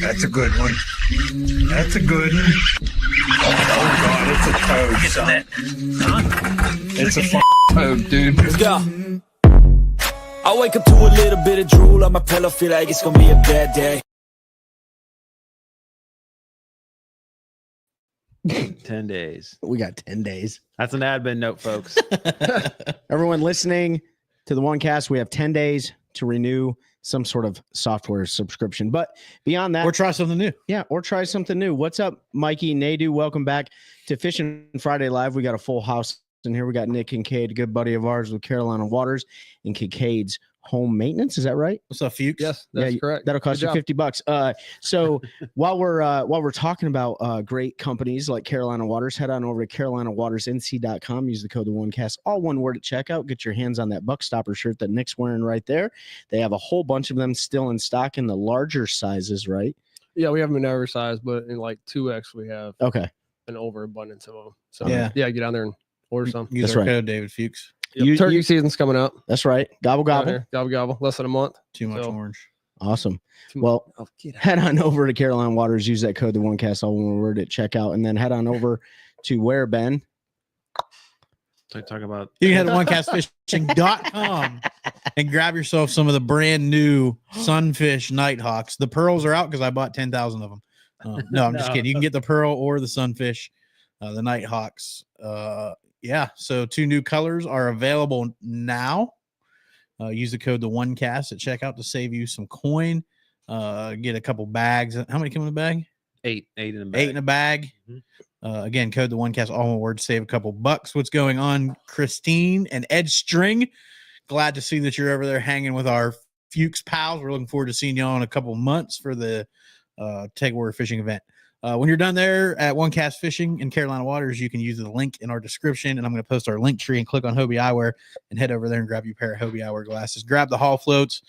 That's a good one. That's a good one. Oh, God, it's a toad, son. It's a toad, dude. Let's go. I wake up to a little bit of drool on my pillow, feel like it's gonna be a bad day. 10 days. We got 10 days. That's an admin note, folks. Everyone listening to the OneCast, we have 10 days to renew some sort of software subscription. But beyond that, or try something new. Yeah, or try something new. What's up, Mikey, Nadu? Welcome back to Fishing Friday Live. We got a full house in here. We got Nick Kincaid, a good buddy of ours with Carolina Waters and Kincaid's Home Maintenance. Is that right? What's up, Fuchs? Yes, that's correct. That'll cost you $50. So while we're talking about great companies like Carolina Waters, head on over to carolinawatersnc.com. Use the code the OneCast, all one word at checkout. Get your hands on that Buck Stopper shirt that Nick's wearing right there. They have a whole bunch of them still in stock in the larger sizes, right? Yeah, we have them in every size, but in like 2X we have an overabundance of them. So yeah, get down there and order some. Use our code, David Fuchs. Yep. Turkey season's coming up. That's right. Gobble gobble. Gobble gobble. Less than a month. Too much orange. Awesome. Well, head on over to Carolina Waters. Use that code the OneCast, all one word at checkout, and then head on over to where, Ben? Talk about you can head to onecastfishing.com and grab yourself some of the brand new Sunfish Nighthawks. The pearls are out because I bought 10,000 of them. No, I'm just kidding. You can get the pearl or the Sunfish, the Nighthawks. Yeah, so 2 new colors are available now. Use the code the OneCast at checkout to save you some coin. Get a couple bags. How many come in a bag? 8 in a bag. 8 in a bag. Mm-hmm. Again, code the OneCast, all one word, save a couple bucks. What's going on, Christine and Ed String? Glad to see that you're over there hanging with our Fuchs pals. We're looking forward to seeing y'all in a couple months for the Takewater fishing event. When you're done there at OneCast Fishing in Carolina Waters, you can use the link in our description, and I'm going to post our link tree and click on Hobie Eyewear and head over there and grab your pair of Hobie Eyewear glasses. Grab the Hall floats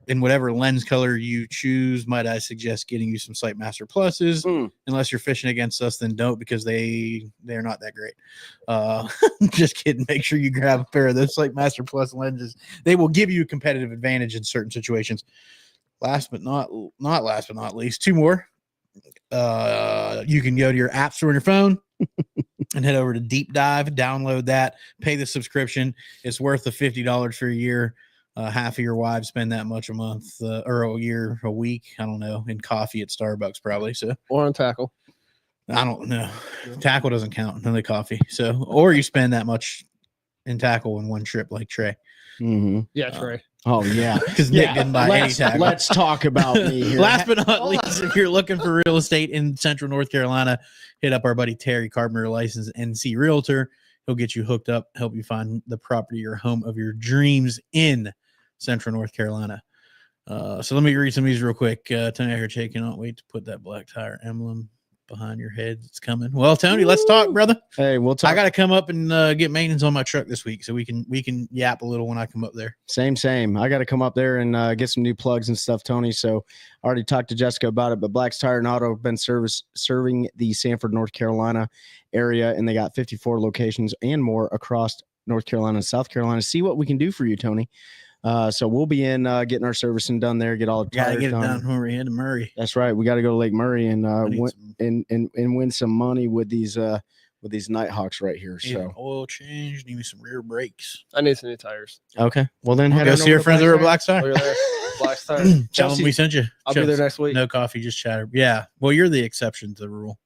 in whatever lens color you choose. Might I suggest getting you some Sightmaster Pluses? Unless you're fishing against us, then don't, because they're not that great. Just kidding. Make sure you grab a pair of those Sightmaster Plus lenses. They will give you a competitive advantage in certain situations. Last but not least, 2 more. You can go to your app store on your phone and head over to Deep Dive, download that, pay the subscription. It's worth the $50 for a year. Half of your wives spend that much a month or a year, a week. I don't know, in coffee at Starbucks probably. So or on tackle. I don't know. Tackle doesn't count, only coffee. So or you spend that much in tackle in one trip like Trey. Mm-hmm. Yeah, Trey. Oh, yeah. Because Nick didn't buy any tackle. Let's talk about me here. Last but not least, if you're looking for real estate in Central North Carolina, hit up our buddy Terry Carpenter, licensed NC Realtor. He'll get you hooked up, help you find the property or home of your dreams in Central North Carolina. So let me read some of these real quick. Tony, I heard Jay cannot wait to put that black tire emblem behind your head. It's coming. Well, Tony, let's talk, brother. Hey, we'll talk. I got to come up and get maintenance on my truck this week, so we can yap a little when I come up there. Same. I got to come up there and get some new plugs and stuff, Tony. So I already talked to Jessica about it, but Black's Tire and Auto have been serving the Sanford, North Carolina area, and they got 54 locations and more across North Carolina and South Carolina. See what we can do for you, Tony. So we'll be in getting our servicing done there, get all the tires get it done. When we're in Murray. That's right. We got to go to Lake Murray and win some money with these Nighthawks right here. Need So an oil change, need me some rear brakes. I need some new tires. Okay. Well then head go on see over your to friends Black's over at Tire. Black's Tire. Oh, you're there. Black's Tire. Tell them we sent you. I'll be there next week. No coffee, just chatter. Yeah. Well, you're the exception to the rule.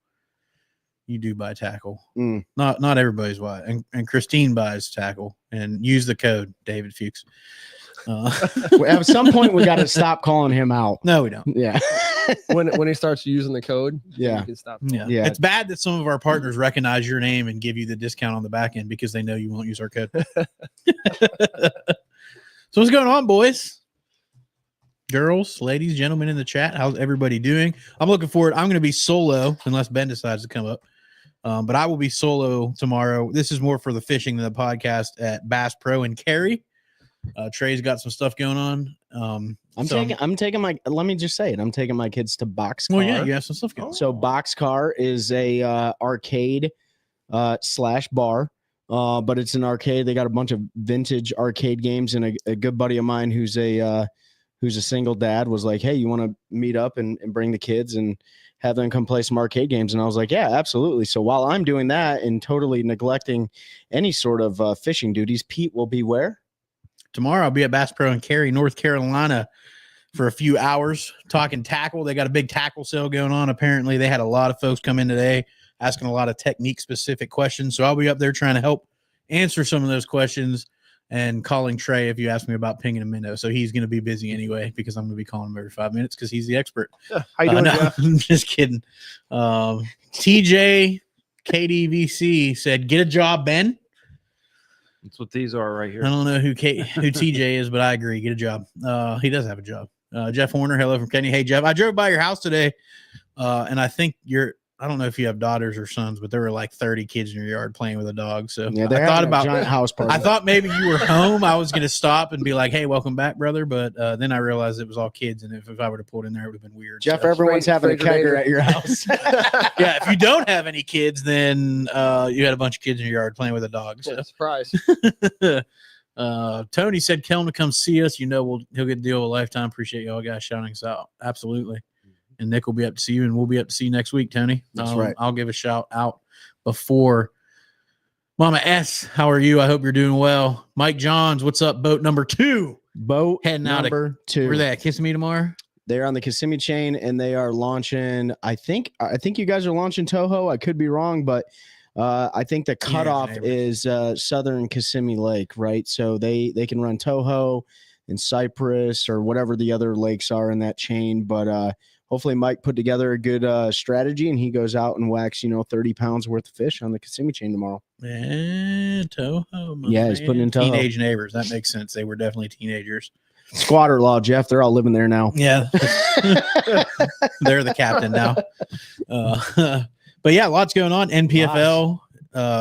You do buy tackle. Not everybody's why. And Christine buys tackle and use the code David Fuchs. At some point we got to stop calling him out. No, we don't. Yeah. when he starts using the code, yeah, you can stop. Yeah. It's bad that some of our partners recognize your name and give you the discount on the back end because they know you won't use our code. So what's going on, boys? Girls, ladies, gentlemen in the chat, how's everybody doing? I'm looking forward. I'm going to be solo unless Ben decides to come up. But I will be solo tomorrow. This is more for the fishing than the podcast at Bass Pro and Cary. Trey's got some stuff going on. I'm taking my, let me just say it. I'm taking my kids to Boxcar. Well, yeah, you have some stuff going on. So Boxcar is a arcade slash bar. But it's an arcade. They got a bunch of vintage arcade games, and a good buddy of mine who's who's a single dad, was like, hey, you want to meet up and bring the kids and have them come play some arcade games? And I was like, yeah, absolutely. So while I'm doing that and totally neglecting any sort of fishing duties, Pete will be where? Tomorrow I'll be at Bass Pro in Cary, North Carolina for a few hours talking tackle. They got a big tackle sale going on. Apparently they had a lot of folks come in today asking a lot of technique specific questions. So I'll be up there trying to help answer some of those questions and calling Trey if you ask me about pinging a minnow. So he's going to be busy anyway because I'm going to be calling him every 5 minutes because he's the expert. Yeah. How you doing, no, Jeff? I'm just kidding. TJ KDVC said, get a job, Ben. That's what these are right here. I don't know who TJ is, but I agree. Get a job. He does have a job. Jeff Horner, hello from Kenny. Hey, Jeff, I drove by your house today, and I think I don't know if you have daughters or sons, but there were like 30 kids in your yard playing with a dog. So Yeah, I thought about giant house party. I thought maybe you were home. I was going to stop and be like, hey, welcome back, brother. But then I realized it was all kids. And if I would have pulled in there, it would have been weird. Jeff, So, everyone's having a kegger at your house. yeah, if you don't have any kids, then you had a bunch of kids in your yard playing with a dog. So. Yeah, surprise. Tony said, "Tell him to come see us. You know, he'll get a deal of a lifetime. Appreciate y'all guys shouting us out. Absolutely." And Nick will be up to see you, and we'll be up to see you next week, Tony. That's right. I'll give a shout out before. Mama S, how are you? I hope you're doing well. Mike Johns, what's up? Boat number 2. Boat heading out number 2. Where they at? Kissimmee tomorrow? They're on the Kissimmee chain, and they are launching. I think you guys are launching Toho. I could be wrong, but I think the cutoff is southern Kissimmee Lake, right? So they can run Toho and Cypress or whatever the other lakes are in that chain, but hopefully Mike put together a good strategy, and he goes out and whacks 30 pounds worth of fish on the Kissimmee chain tomorrow. Yeah, Toho. Yeah, he's putting in Toho. Teenage neighbors. That makes sense. They were definitely teenagers. Squatter law, Jeff. They're all living there now. Yeah. They're the captain now. But yeah, lots going on. NPFL.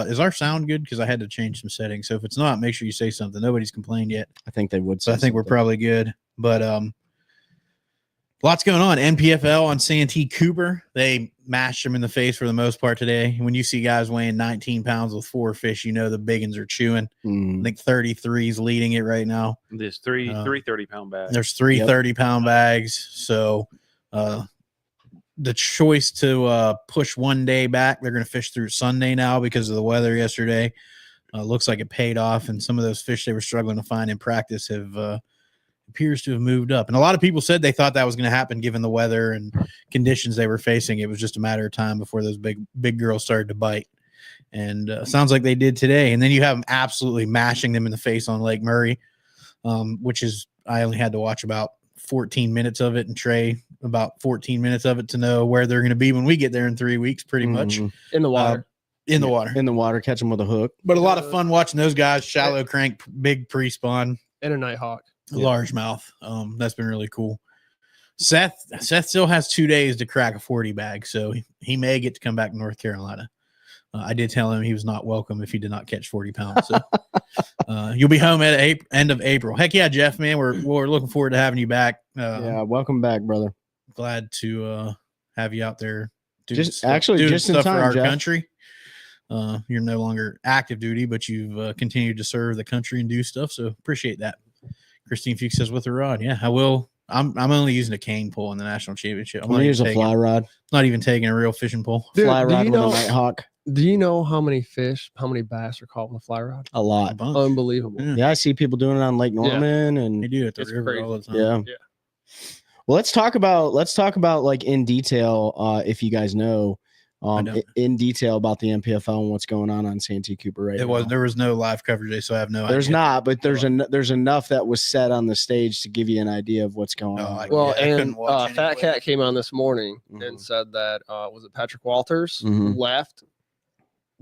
Is our sound good? Because I had to change some settings. So if it's not, make sure you say something. Nobody's complained yet. I think they would. So I think we're probably good. But lots going on. NPFL on Santee Cooper. They mashed them in the face for the most part today. When you see guys weighing 19 pounds with 4 fish, you know the big uns are chewing. I think 33 is leading it right now. There's three 30-pound bags. There's 3 30-pound bags. So the choice to push one day back, they're going to fish through Sunday now because of the weather yesterday. Looks like it paid off, and some of those fish they were struggling to find in practice have appears to have moved up. And a lot of people said they thought that was going to happen given the weather and conditions they were facing. It was just a matter of time before those big girls started to bite. And sounds like they did today. And then you have them absolutely mashing them in the face on Lake Murray, which is I only had to watch about 14 minutes of it, and Trey about 14 minutes of it to know where they're going to be when we get there in 3 weeks, pretty much. In the water. In the water, catch them with a hook. But a lot of fun watching those guys, shallow crank, big pre-spawn. And a nighthawk. Largemouth. That's been really cool. Seth still has 2 days to crack a 40 bag, so he may get to come back to North Carolina. I did tell him he was not welcome if he did not catch 40 pounds. So you'll be home at end of April. Heck yeah, Jeff, man. We're looking forward to having you back. Yeah, welcome back, brother. Glad to have you out there doing just in stuff time, for our Jeff. country. You're no longer active duty, but you've continued to serve the country and do stuff. So appreciate that. Christine Fuchs says with a rod. Yeah, I will. I'm only using a cane pole in the national championship. I'm gonna use a fly rod. Not even taking a real fishing pole. Dude, fly rod with a nighthawk. Do you know how many bass are caught with a fly rod? A lot. Unbelievable. Yeah, I see people doing it on Lake Norman, and they do it at the It's river crazy. all the time. yeah. Well, let's talk about like in detail, if you guys know, in detail about the NPFL and what's going on Santee Cooper right now. There was no live coverage day, so I have no idea. There's not, but there's enough that was said on the stage to give you an idea of what's going on. Well, I couldn't and watch Fat anyway. Cat came on this morning and said that was it Patrick Walters left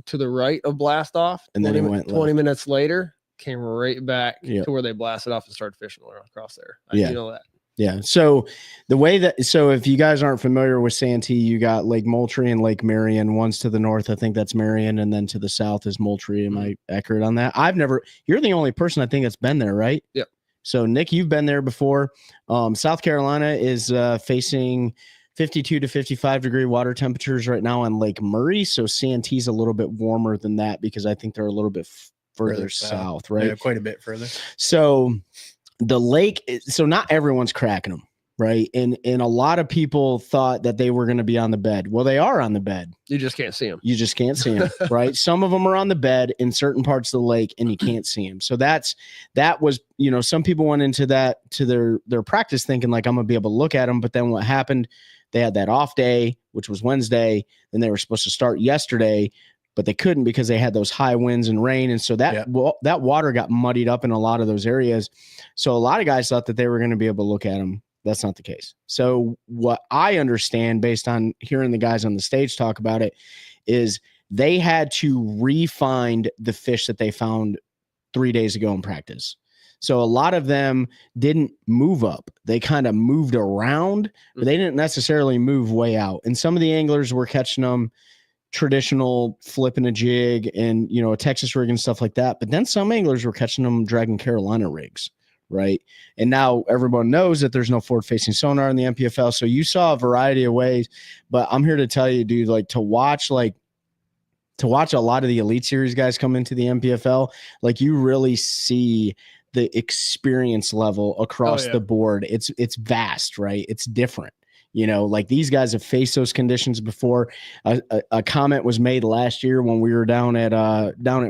to the right of blast off, And then he went 20 left. minutes later, came right back Yeah. to where they blasted off and started fishing across there. Yeah. You know that. Yeah. So if you guys aren't familiar with Santee, you got Lake Moultrie and Lake Marion. One's to the north, I think that's Marion, and then to the south is Moultrie. Am I accurate on that? You're the only person I think that's been there, right? Yep. So Nick, you've been there before. South Carolina is facing 52 to 55 degree water temperatures right now on Lake Murray. So Santee's a little bit warmer than that because I think they're a little bit further south, right? Yeah, quite a bit further. So the lake. So not everyone's cracking them, right? And a lot of people thought that they were going to be on the bed. Well, they are on the bed. You just can't see them. You just can't see them, right? Some of them are on the bed in certain parts of the lake, and you can't see them. So that was, some people went into that to their practice thinking like I'm gonna be able to look at them. But then what happened? They had that off day, which was Wednesday, and they were supposed to start yesterday, but they couldn't because they had those high winds and rain, and so that water got muddied up in a lot of those areas. So a lot of guys thought that they were going to be able to look at them. That's not the case. So what I understand based on hearing the guys on the stage talk about it is they had to re-find the fish that they found 3 days ago in practice. So a lot of them didn't move up. They kind of moved around, but they didn't necessarily move way out. And some of the anglers were catching them traditional flipping a jig and, a Texas rig and stuff like that. But then some anglers were catching them dragging Carolina rigs. Right. And now everyone knows that there's no forward facing sonar in the MPFL. So you saw a variety of ways, but I'm here to tell you, dude, to watch a lot of the Elite Series guys come into the MPFL, you really see the experience level across the board. It's vast, right? It's different. These guys have faced those conditions before. A comment was made last year when we were down at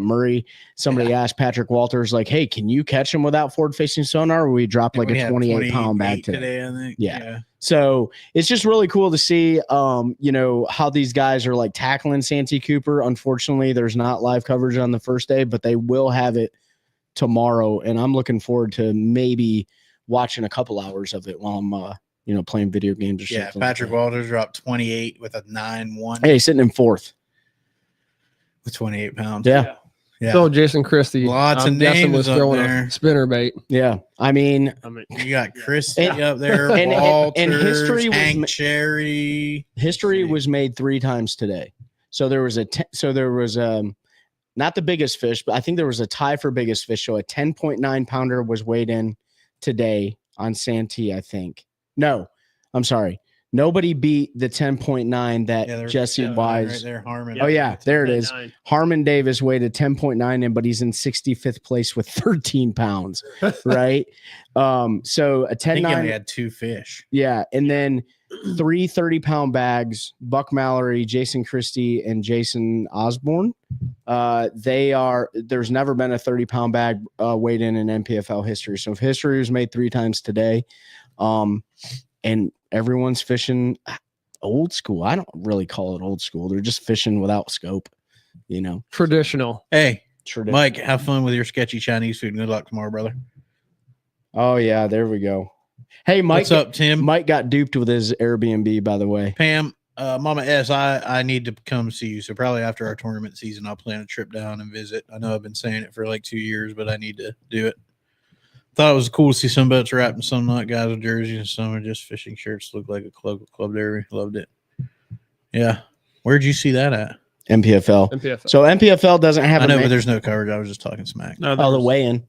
Murray. Somebody asked Patrick Walters, hey, can you catch him without forward facing sonar? We dropped a 28-pound bag today. I think. Yeah. So it's just really cool to see, how these guys are tackling Santee Cooper. Unfortunately, there's not live coverage on the first day, but they will have it tomorrow. And I'm looking forward to maybe watching a couple hours of it while I'm, playing video games or something. Yeah, Patrick Walters dropped 28 with a 9-1. Hey, sitting in fourth. With 28 pounds. Yeah. So Jason Christie. Lots of names was throwing a spinner bait. Yeah. I mean you got Christie up there, Walters, and history Hank Cherry. History was made 3 times today. So there was not the biggest fish, but I think there was a tie for biggest fish. So a 10.9 pounder was weighed in today on Santee, I think. No, I'm sorry. Nobody beat the 10.9 that Jesse Wise. Right there, Harmon. Oh, yeah, there it is. Harmon Davis weighed a 10.9 in, but he's in 65th place with 13 pounds, right? So a 10.9. He only had 2 fish. Yeah, and then 3 30-pound bags, Buck Mallory, Jason Christie, and Jason Osborne. There's never been a 30-pound bag weighed in MPFL history. So if history was made 3 times today, and everyone's fishing old school. I don't really call it old school. They're just fishing without scope, Traditional. Hey, Mike, have fun with your sketchy Chinese food. Good luck tomorrow, brother. Oh, yeah, there we go. Hey, Mike. What's up, Tim? Mike got duped with his Airbnb, by the way. Pam, Mama S, I need to come see you. So probably after our tournament season, I'll plan a trip down and visit. I know I've been saying it for 2 years, but I need to do it. Thought it was cool to see some boats wrapped in some not guys with jerseys and some are just fishing shirts. Looked like a club derby. Loved it. Yeah. Where'd you see that at? MPFL. So MPFL doesn't have. I know, but there's no coverage. I was just talking smack. No, the weigh-in.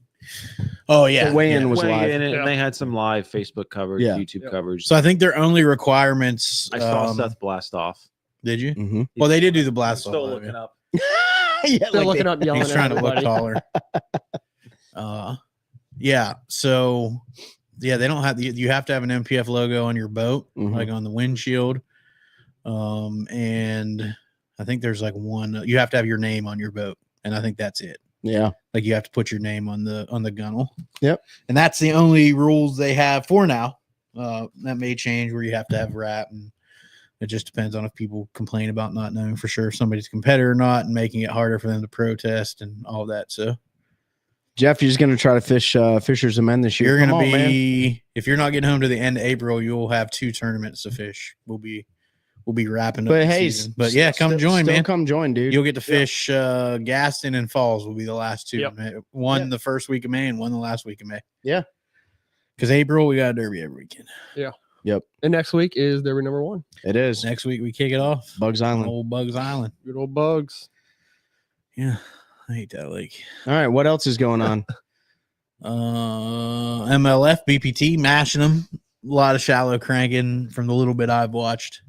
Oh yeah, the weigh-in was live. And they had some live Facebook coverage, YouTube coverage. So I think their only requirements. I saw Seth blast off. Did you? Mm-hmm. Well, they did do the blast off. Still looking up. Still looking up, yelling. He's trying to look taller. Yeah. So, they don't have you have to have an MPF logo on your boat, on the windshield. And I think there's one. You have to have your name on your boat, and I think that's it. Yeah. You have to put your name on the gunnel. Yep. And that's the only rules they have for now. That may change where you have to have wrap, and it just depends on if people complain about not knowing for sure if somebody's a competitor or not, and making it harder for them to protest and all that. So. Jeff, you're just going to try to fish Fishers and Men this year. You're going to be, if you're not getting home to the end of April, you'll have 2 tournaments to fish. We'll be wrapping up. But the hey, season. But yeah, come join, man. Come join, dude. You'll get to fish Gaston and Falls will be the last 2. Yep. One the first week of May and one the last week of May. Yeah. Because April, we got a derby every weekend. Yeah. Yep. And next week is derby number 1. It is. Next week, we kick it off. Bugs Island. Old Bugs Island. Good old Bugs. Yeah. I hate that lake. All right. What else is going on? MLF, BPT, mashing them. A lot of shallow cranking from the little bit I've watched.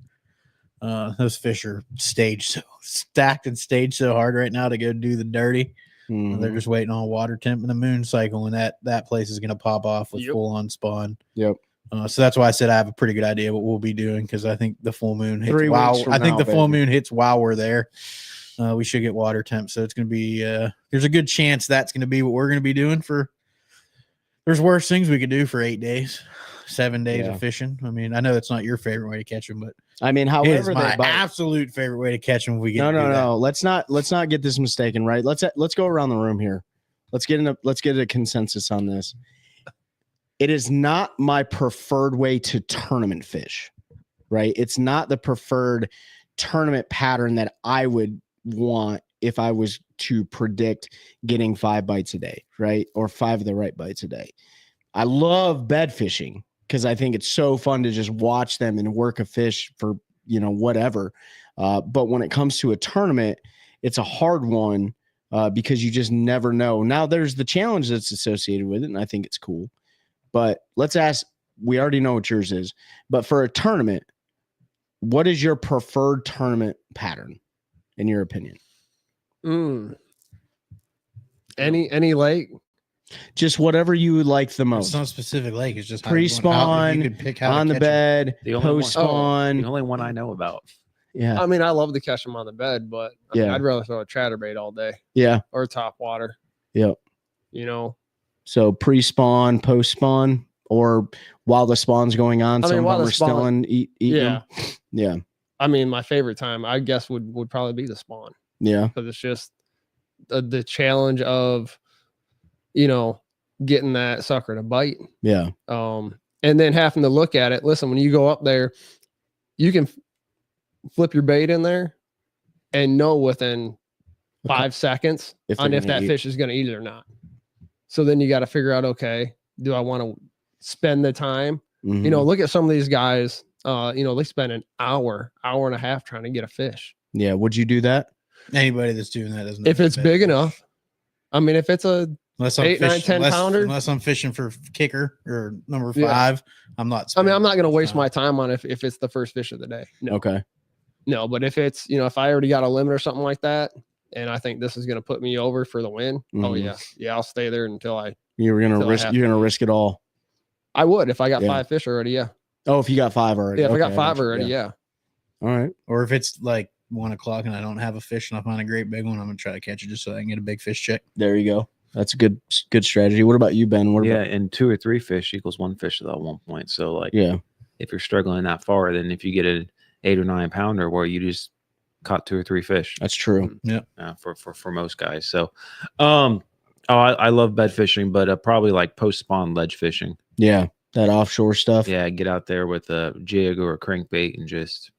Those fish are stacked and staged so hard right now to go do the dirty. They're just waiting on water temp and the moon cycle, and that place is going to pop off with full on spawn. Yep. So that's why I said I have a pretty good idea what we'll be doing, because I think the full moon hits. 3 weeks from I think now, the full baby. moon hits while we're there. We should get water temp, so it's going to be. There's a good chance that's going to be what we're going to be doing for. There's worse things we could do for 8 days, 7 days of fishing. I mean, I know it's not your favorite way to catch them, but I mean, it however is my they bite. absolute favorite way to catch them. If we get No. Let's not get this mistaken, right? Let's go around the room here. Let's get a consensus on this. It is not my preferred way to tournament fish, right? It's not the preferred tournament pattern that I would want if I was to predict getting 5 bites a day, right? Or 5 of the right bites a day. I love bed fishing because I think it's so fun to just watch them and work a fish for, whatever. But when it comes to a tournament, it's a hard one because you just never know. Now there's the challenge that's associated with it, and I think it's cool. But let's ask, we already know what yours is, but for a tournament, what is your preferred tournament pattern in your opinion? Any lake? Just whatever you would like the It's most. not specific lake. It's just Pre-spawn, you could pick how on to the catch 'em. bed, post-spawn. The only one I know about. Yeah. I mean, I love to catch them on the bed, but I mean, I'd rather throw a chatterbait all day. Yeah. Or top water. Yep. So pre-spawn, post-spawn, or while the spawn's going on, some of them are still in eating them. Yeah. I mean, my favorite time, I guess, would probably be the spawn. Yeah. Because it's just the challenge of, getting that sucker to bite. Yeah. And then having to look at it. Listen, when you go up there, you can flip your bait in there and know within 5 seconds if that fish is going to eat it or not. So then you got to figure out, okay, do I want to spend the time? Mm-hmm. Look at some of these guys, they spend an hour and a half trying to get a fish. Yeah. Would you do that? Anybody that's doing that doesn't. If it's big enough. I mean, if it's a 8, 9, 10 pounder, unless I'm fishing for kicker or number 5, I'm not. I mean, I'm not going to waste my time on if it's the first fish of the day. No. Okay. No, but if it's, if I already got a limit or something like that, and I think this is going to put me over for the win. Mm-hmm. Oh yeah, I'll stay there until you're gonna risk it all. I would if I got 5 fish already. Yeah. Oh, if you got 5 already. Yeah, if I got 5 already. Yeah. All right. Or if it's like 1 o'clock and I don't have a fish and I find a great big one, I'm gonna try to catch it just so I can get a big fish check. There you go. That's a good strategy. What about you, Ben? And 2 or 3 fish equals 1 fish at one point. So if you're struggling that far, then if you get an 8 or 9 pounder where you just caught 2 or 3 fish, that's true. Yeah. For most guys. So, I love bed fishing, but probably like post spawn ledge fishing. Yeah, that offshore stuff. Yeah, get out there with a jig or a crankbait and just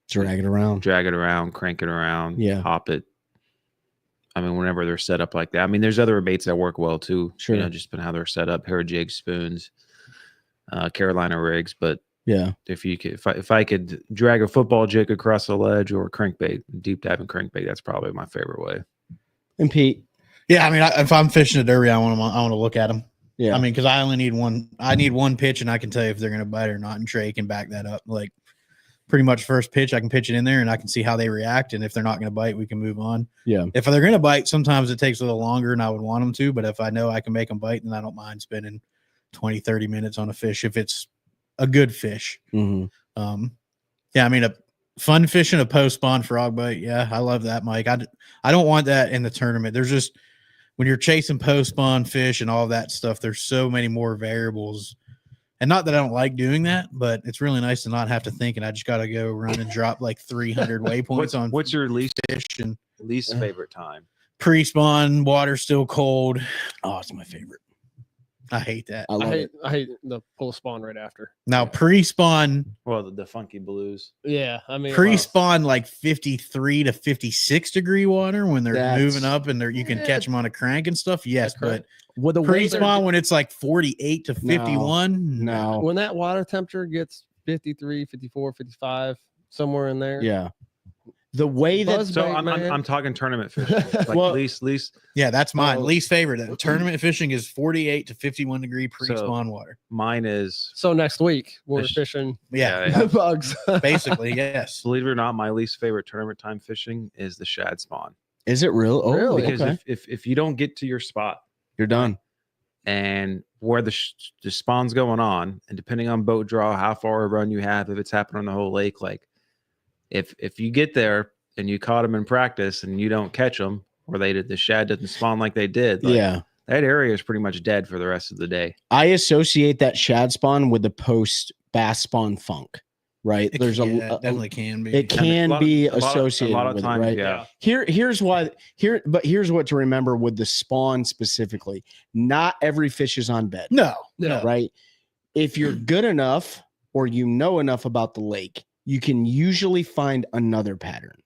drag it around, crank it around, hop it. I mean, whenever they're set up like that. I mean, there's other baits that work well too. Sure. Just how they're set up, hair jigs, spoons, Carolina rigs. But yeah, if I could drag a football jig across a ledge or a crankbait, deep diving crankbait, that's probably my favorite way. And Pete, yeah, I mean, if I'm fishing a derby, I want to look at them. Yeah, I mean, because I only need one. I need one pitch, and I can tell you if they're going to bite or not. And Trey can back that up. Like pretty much first pitch, I can pitch it in there, and I can see how they react. And if they're not going to bite, we can move on. Yeah. If they're going to bite, sometimes it takes a little longer, and I would want them to. But if I know I can make them bite, then I don't mind spending 20, 30 minutes on a fish if it's a good fish. Mm-hmm. Yeah, I mean, a fun fishing a post spawn frog bite. Yeah, I love that, Mike. I don't want that in the tournament. There's just when you're chasing post spawn fish and all that stuff, there's so many more variables. And not that I don't like doing that, but it's really nice to not have to think. And I just got to go run and drop like 300 waypoints on. What's your least fish and favorite time? Pre-spawn, water still cold. Oh, it's my favorite. I hate that. I hate the pull spawn right after. Now pre-spawn. Well, the funky blues. Yeah, I mean pre-spawn like 53 to 56 degree water when they're moving up and you can catch them on a crank and stuff. Yes, but the pre-spawn when it's like 48 to 51. No. When that water temperature gets 53, 54, 55, somewhere in there. Yeah. The way that I'm talking tournament fishing. Like least. Yeah, that's mine. Least favorite. Tournament fishing is 48 to 51 degree pre-spawn water. Mine is. So next week we're fishing. Yeah. Bugs. Basically, yes. Believe it or not, my least favorite tournament time fishing is the shad spawn. Is it real? Oh, Really? Because okay. if you don't get to your spot You're done. and where the spawn's going on, and depending on boat draw, how far a run you have, if it's happening on the whole lake, like if you get there and you caught them in practice and you don't catch them, or the shad doesn't spawn like they did, like, Yeah. that area is pretty much dead for the rest of the day. I associate that shad spawn with the post bass spawn funk, right? It There's definitely can be. it can be associated a lot of with times, it, right? yeah. Here's what to remember with the spawn specifically. Not every fish is on bed. No. Right? If you're good enough or you know enough about the lake, you can usually find another pattern.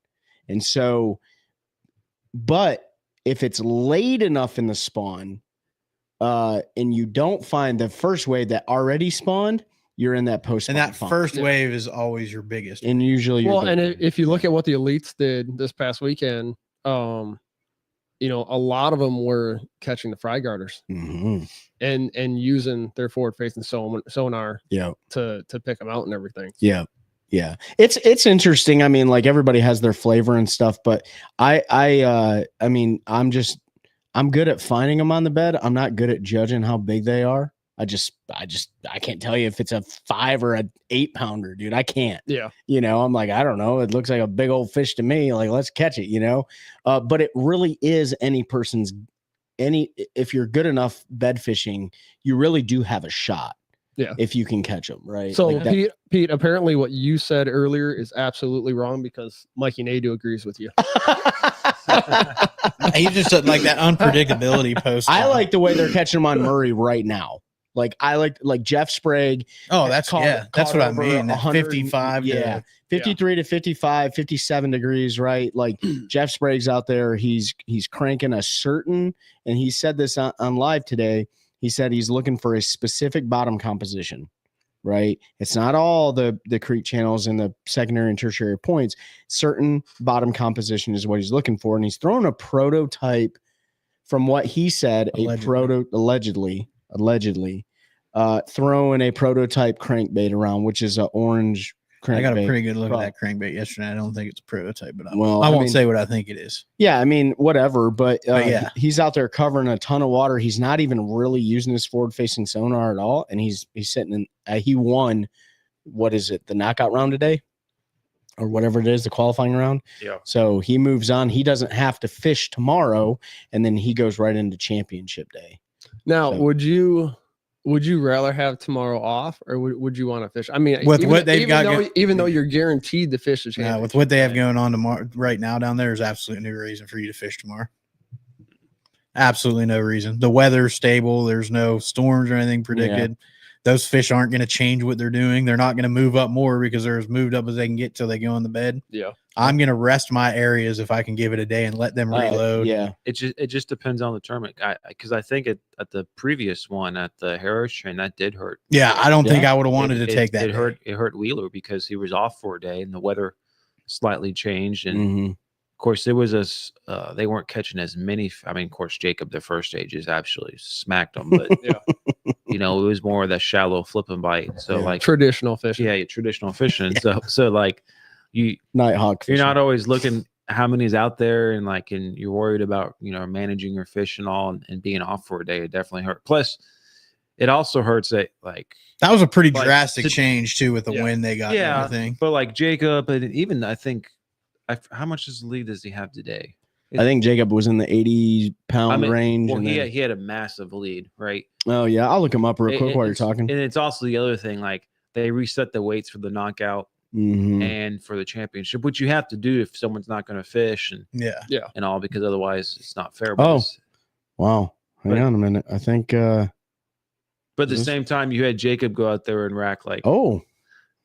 And so, but if it's late enough in the spawn, and you don't find the first wave that already spawned, you're in that post. And that first wave is always your biggest. And usually, if you look at what the elites did this past weekend, a lot of them were catching the fry garters and using their forward facing sonar to pick them out and everything. Yeah. It's interesting. I mean, like, everybody has their flavor and stuff, but I mean, I'm good at finding them on the bed. I'm not good at judging how big they are. I can't tell you if it's a 5 or an 8 pounder, dude. I can't. Yeah. I'm like, I don't know. It looks like a big old fish to me. Like, let's catch it, but it really is if you're good enough bed fishing, you really do have a shot. Yeah. If you can catch them, right? So like Pete, apparently what you said earlier is absolutely wrong, because Mikey Nadeau agrees with you. He just like that unpredictability post. I like the way they're catching them on Murray right now. Like, I like Jeff Sprague. Oh, that's what I mean. 55. 53 to 55, 57 degrees, right? Like, Jeff Sprague's out there. He's cranking a certain, and he said this on live today. He said he's looking for a specific bottom composition, right? It's not all the creek channels and the secondary and tertiary points. Certain bottom composition is what he's looking for. And he's throwing a prototype, from what he said, allegedly throwing a prototype crankbait around, which is an orange crankbait. I got a pretty good look at that crankbait yesterday. I don't think it's a prototype, but I won't say what I think it is. Yeah, I mean, whatever. But yeah, he's out there covering a ton of water. He's not even really using his forward-facing sonar at all, and he's sitting in. He won. What is it? The knockout round today, or whatever it is, the qualifying round. Yeah. So he moves on. He doesn't have to fish tomorrow, and then he goes right into championship day. Now, would you rather have tomorrow off, or would you want to fish? I mean, even though you're guaranteed to fish the championship. Yeah, with what they have going on tomorrow, right now down there, is absolutely no reason for you to fish tomorrow. Absolutely no reason. The weather's stable. There's no storms or anything predicted. Yeah. Those fish aren't going to change what they're doing. They're not going to move up more because they're as moved up as they can get till they go in the bed. Yeah. I'm going to rest my areas if I can give it a day and let them reload. Yeah. It just depends on the tournament. Because I think at the previous one at the Harris Train, that did hurt. Yeah. I don't think I would have wanted to take that. It hurt Wheeler because he was off for a day and the weather slightly changed. And of course, there was they weren't catching as many. I mean, of course, Jacob, the first stage, just absolutely smacked them. But it was more of that shallow flip and bite. So like traditional fishing. Yeah, traditional fishing. So like Nighthawk fishing. You're not always looking how many's out there and you're worried about managing your fish and all and being off for a day. It definitely hurt. Plus, it also hurts that that was a pretty drastic change too with the wind they got. Yeah, and everything. But like Jacob, and even I think. How much does the lead does he have today? I think Jacob was in the 80-pound range. Well, he had a massive lead, right? Oh yeah, I'll look him up real quick while you're talking. And it's also the other thing, like they reset the weights for the knockout and for the championship, which you have to do if someone's not going to fish and and all, because otherwise it's not fair. Wow! Hang on a minute. I think. But at the same time, you had Jacob go out there and rack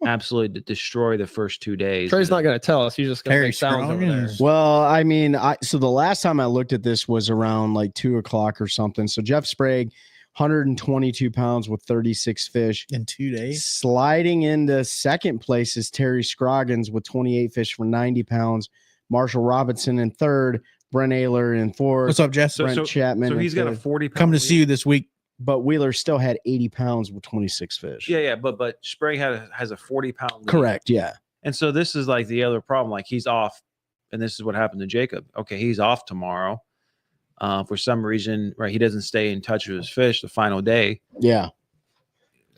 absolutely destroy the first 2 days. Trey's not going to tell us. He's just going to make sounds over there. Well, I mean, so the last time I looked at this was around 2:00 or something. So Jeff Sprague, 122 pounds with 36 fish in 2 days. Sliding into second place is Terry Scroggins with 28 fish for 90 pounds. Marshall Robinson in third. Brent Ayler in fourth. What's up, Jess? Brent Chapman. So he's got a 40 pound. Come to see you this week. But Wheeler still had 80 pounds with 26 fish. Yeah, but Sprague has a 40-pound lead. Correct, yeah. And so this is the other problem. He's off and this is what happened to Jacob. Okay, he's off tomorrow. For some reason, right? He doesn't stay in touch with his fish the final day. Yeah.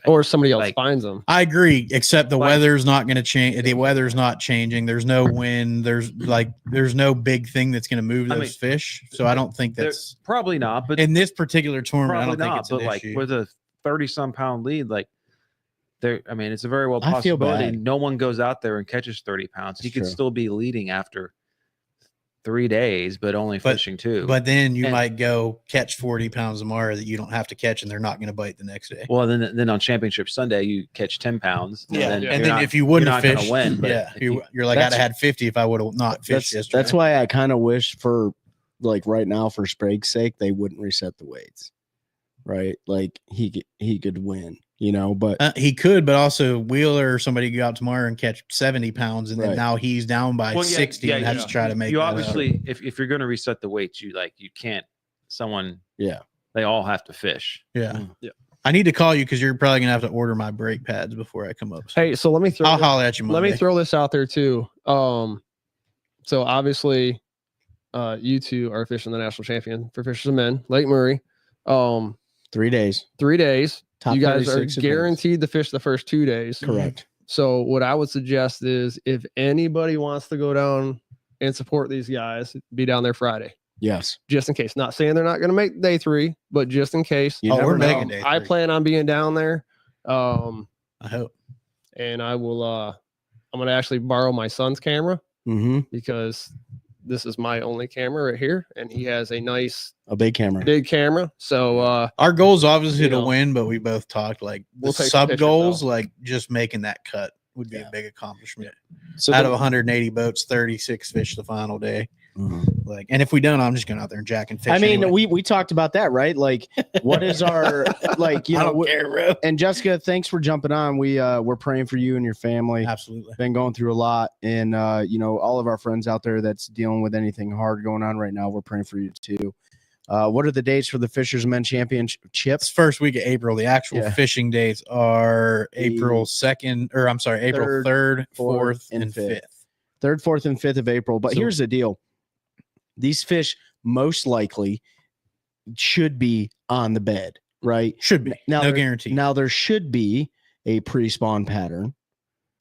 Or somebody else Like- finds them. I agree, except the Like- weather's not going to change. The weather's not changing. There's no wind. There's no big thing that's going to move I those fish. So I don't think They're- that's Probably not, but in this particular tournament. I probably don't think not. it's an But like issue. with a 30-some pound lead, like there, I mean, it's a very well I feel possibility. bad. No one goes out there and catches 30 pounds. He That's could true. still be leading after 3 days, but only fishing 2. But then you And- might go catch 40 pounds tomorrow that you don't have to catch, and they're not going to bite the next day. well, then on Championship Sunday, you catch 10 pounds. And you're then not- if you wouldn't you're have not gonna fished, win, but yeah, if you're like, I'd That's- have had 50 if I would have not fished yesterday. That's why I kind of wish for like right now for Sprague's sake they wouldn't reset the weights, right? Like he could win, you know. But He could, but also Wheeler or somebody could go out tomorrow and catch 70 pounds, and then Right. now he's down by Well, yeah, 60 and yeah, has to try to make you that up. obviously if you're going to reset the weights, you can't someone yeah, they all have to fish. Yeah. Yeah. I need to call you because you're probably gonna have to order my brake pads before I come up. Hey, so let me throw I'll this- holler at you Monday. let me throw this out there too. So obviously, you two are fishing the national champion for Fishers of Men, Lake Murray. 3 days. 3 days. Top you guys are 36 events. guaranteed to fish the first 2 days. Correct. So what I would suggest is if anybody wants to go down and support these guys, be down there Friday, Yes. just in case. Not saying they're not going to make day 3, but just in case. You Oh, never we're know. making day I 3. plan on being down there. I hope. And I will I'm going to actually borrow my son's camera Mm-hmm. because this is my only camera right here, and he has a nice A big camera. big camera. So Our goal is obviously You to know. win, but we both talked like the We'll take some sub pictures, goals, though. like just making that cut would be Yeah. a big accomplishment. So Out the- of 180 boats, 36 fish the final day. Mhm. Like, and if we don't, I'm just going out there and jack and fish. I mean, anyway. we talked about that, right? Like, what is our like? You I know, don't care, bro. and Jessica, thanks for jumping on. We're praying for you and your family. Absolutely. Been going through a lot, and you know, all of our friends out there that's dealing with anything hard going on right now, we're praying for you too. What are the dates for the Fishers Men It's Championships? first week of April. The actual Yeah. fishing dates are The April 2nd, or I'm sorry, April 3rd, 4th, and 5th. 3rd, 4th, and 5th of April. But So- here's the deal: these fish most likely should be on the bed, right? Should be. Now no there- guarantee. Now there should be a pre-spawn pattern.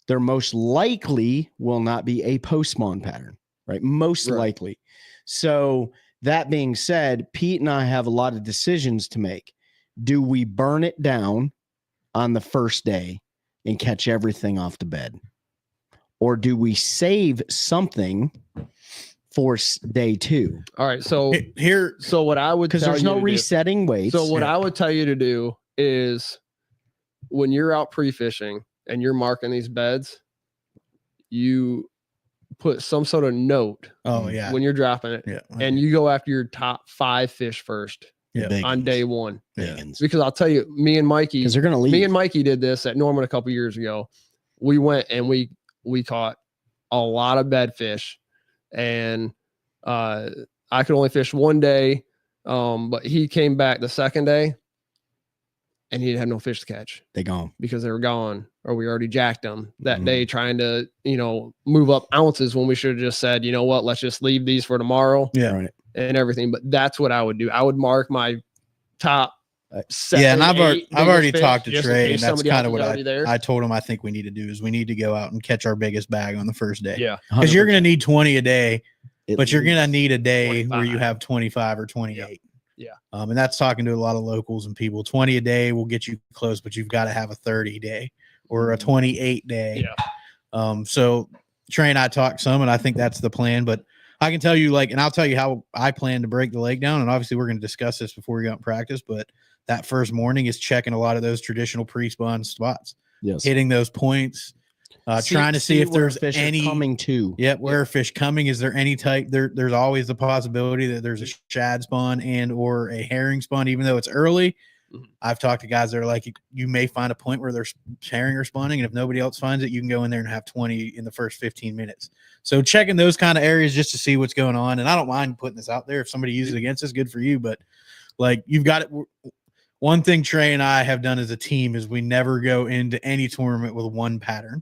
There most likely will not be a post-spawn pattern, right? Most Right. likely. So that being said, Pete and I have a lot of decisions to make. Do we burn it down on the first day and catch everything off the bed? Or do we save something for day 2? all right. So Here, so what I would Because tell there's you no to do- resetting weights. So what Yeah. I would tell you to do is when you're out pre-fishing and you're marking these beds, you put some sort of note oh yeah, when you're dropping it, yeah, and you go after your top 5 fish first Yeah. on day 1. Biggins. Because I'll tell you, me and Mikey, Because they're going to leave. me and Mikey did this at Norman a couple years ago. We went and we caught a lot of bed fish, and I could only fish one day, but he came back the second day, and he didn't have no fish to catch they gone. because they were gone, or we already jacked them that Mhm. day, trying to move up ounces when we should have just said, you know what, let's just leave these for tomorrow Yeah. Right. and everything. But that's what I would do. I would mark my top. Yeah, and 7, I've already 8 biggest already fish, talked to just in Trey, case and that's somebody kind else of what is already there. I told him. I think we need to do is we need to go out and catch our biggest bag on the first day. Yeah. Because you're going to need 20 a day, At but you're going to least. need a day where you 25. have 25 or 28. Yeah. And that's talking to a lot of locals and people. 20 a day will get you close, but you've got to have a 30 day or a 28 day. Yeah. So Trey and I talked some, and I think that's the plan. But I can tell you, and I'll tell you how I plan to break the lake down. And obviously, we're going to discuss this before we go out and practice. But that first morning is checking a lot of those traditional pre-spawn spots, Yes. hitting those points, trying to see if where there's fish are any coming to. Yep, where are fish coming? Is there any type? There's always the possibility that there's a shad spawn and or a herring spawn, even though it's early. Mhm. I've talked to guys that are like, you may find a point where there's herring are spawning, and if nobody else finds it, you can go in there and have 20 in the first 15 minutes. So checking those kind of areas just to see what's going on. And I don't mind putting this out there. If somebody uses it against us, good for you. But like you've got it. One thing Trey and I have done as a team is we never go into any tournament with one pattern.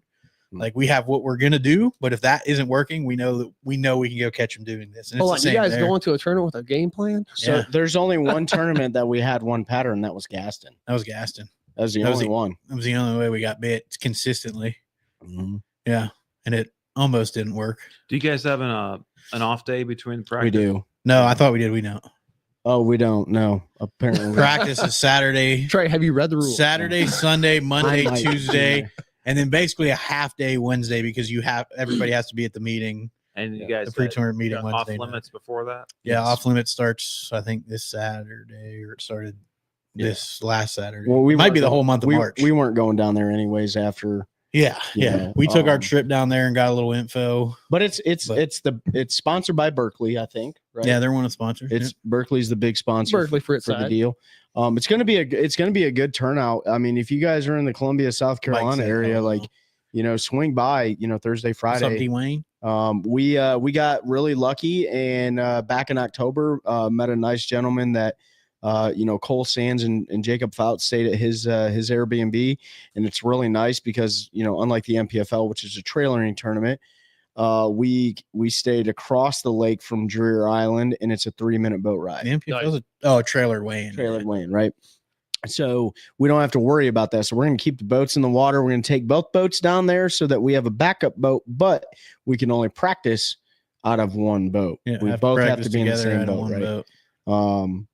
Like we have what we're gonna do, but if that isn't working, we know we can go catch them doing this. And Hold on, it's the you same guys there. going to a tournament with a game plan? So Yeah. there's only one tournament that we had one pattern. That was Gaston. That was Gaston. That was the That was only one. That was the only way we got bit consistently. Mhm. Yeah, and it almost didn't work. Do you guys have an off day between practice? We do. No, I thought we did. We don't. Oh, we don't. No, apparently. Practice is Saturday, Trey, have you read the rules? Saturday, Sunday, Monday, I might- Tuesday, and then basically a half day Wednesday because everybody has to be at the meeting. And you The guys pre-tournament meeting off Wednesday. night. limits before that? Yeah, off limit starts I think this Saturday, or it started this last Saturday. Well, we It might weren't be the going- whole month of we, March. We weren't going down there anyways after. Yeah, you yeah. know, We took our um, trip down there and got a little info. But it's But- it's sponsored by Berkeley, I think. Right? Yeah, they're one of the sponsors. It's Berkeley's the big sponsor Berkeley for its for the side. deal. It's gonna be a good turnout. I mean, if you guys are in the Columbia, South Carolina said, area, oh, like swing by, Thursday, What's up, Friday. D-Wayne? We got really lucky, and back in October, met a nice gentleman that Cole Sands and Jacob Fout stayed at his Airbnb, and it's really nice because unlike the MPFL, which is a trailering tournament, we stayed across the lake from Dreer Island, and it's a 3-minute boat ride. The MPFL a trailer weighing. Trailer lane, right? So we don't have to worry about that. So we're going to keep the boats in the water. We're going to take both boats down there so that we have a backup boat, but we can only practice out of one boat. Yeah, we both have to be in the together same out of boat, one right? boat.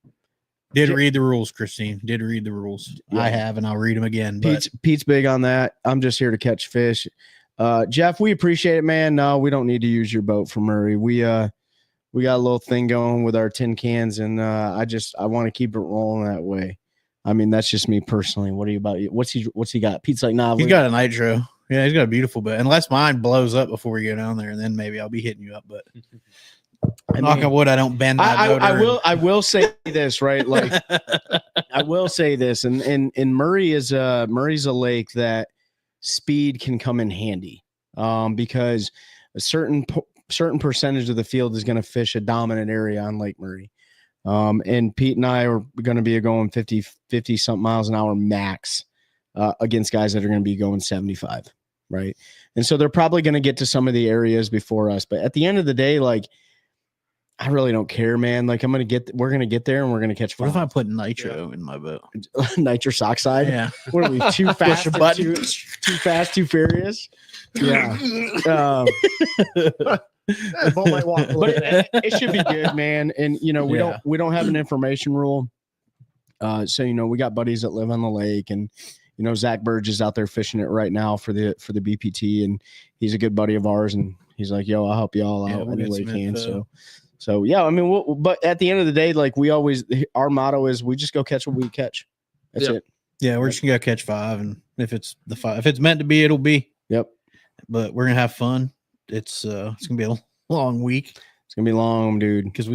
Did read the rules, Christine. Did read the rules. Yeah. I have, and I'll read them again. But Pete's big on that. I'm just here to catch fish. Jeff, we appreciate it, man. No, we don't need to use your boat for Murray. We got a little thing going with our tin cans, and I want to keep it rolling that way. I mean, that's just me personally. What are you about? What's he got? Pete's like, nah. he's got a nitro. Yeah, he's got a beautiful boat. Unless mine blows up before we go down there, and then maybe I'll be hitting you up. But knock on wood, I don't bend that I will say this, right? Like I will say this, and Murray's a lake that speed can come in handy, because a certain percentage of the field is going to fish a dominant area on Lake Murray. And Pete and I are going to be going 50 something miles an hour max against guys that are going to be going 75. Right. And so they're probably going to get to some of the areas before us. But at the end of the day, like, I really don't care, man. Like, we're going to get there and we're going to catch What if fun. I put nitro in my boat? Nitrous oxide. Yeah. What are we, too fast? a button. Too fast, too furious. Yeah. The boat might walk But away. it should be good, man. And we don't have an information rule. So we got buddies that live on the lake, and Zach Burge is out there fishing it right now for the BPT, and he's a good buddy of ours, and he's like, yo, I'll help you all Yeah, out we'll any get way you some can. info. So yeah, I mean, but at the end of the day, like our motto is we just go catch what we catch. That's Yep. it. Yeah, we're just gonna go catch 5, and if it's meant to be, it'll be. Yep. But we're gonna have fun. It's gonna be a long week It's gonna be long, dude. because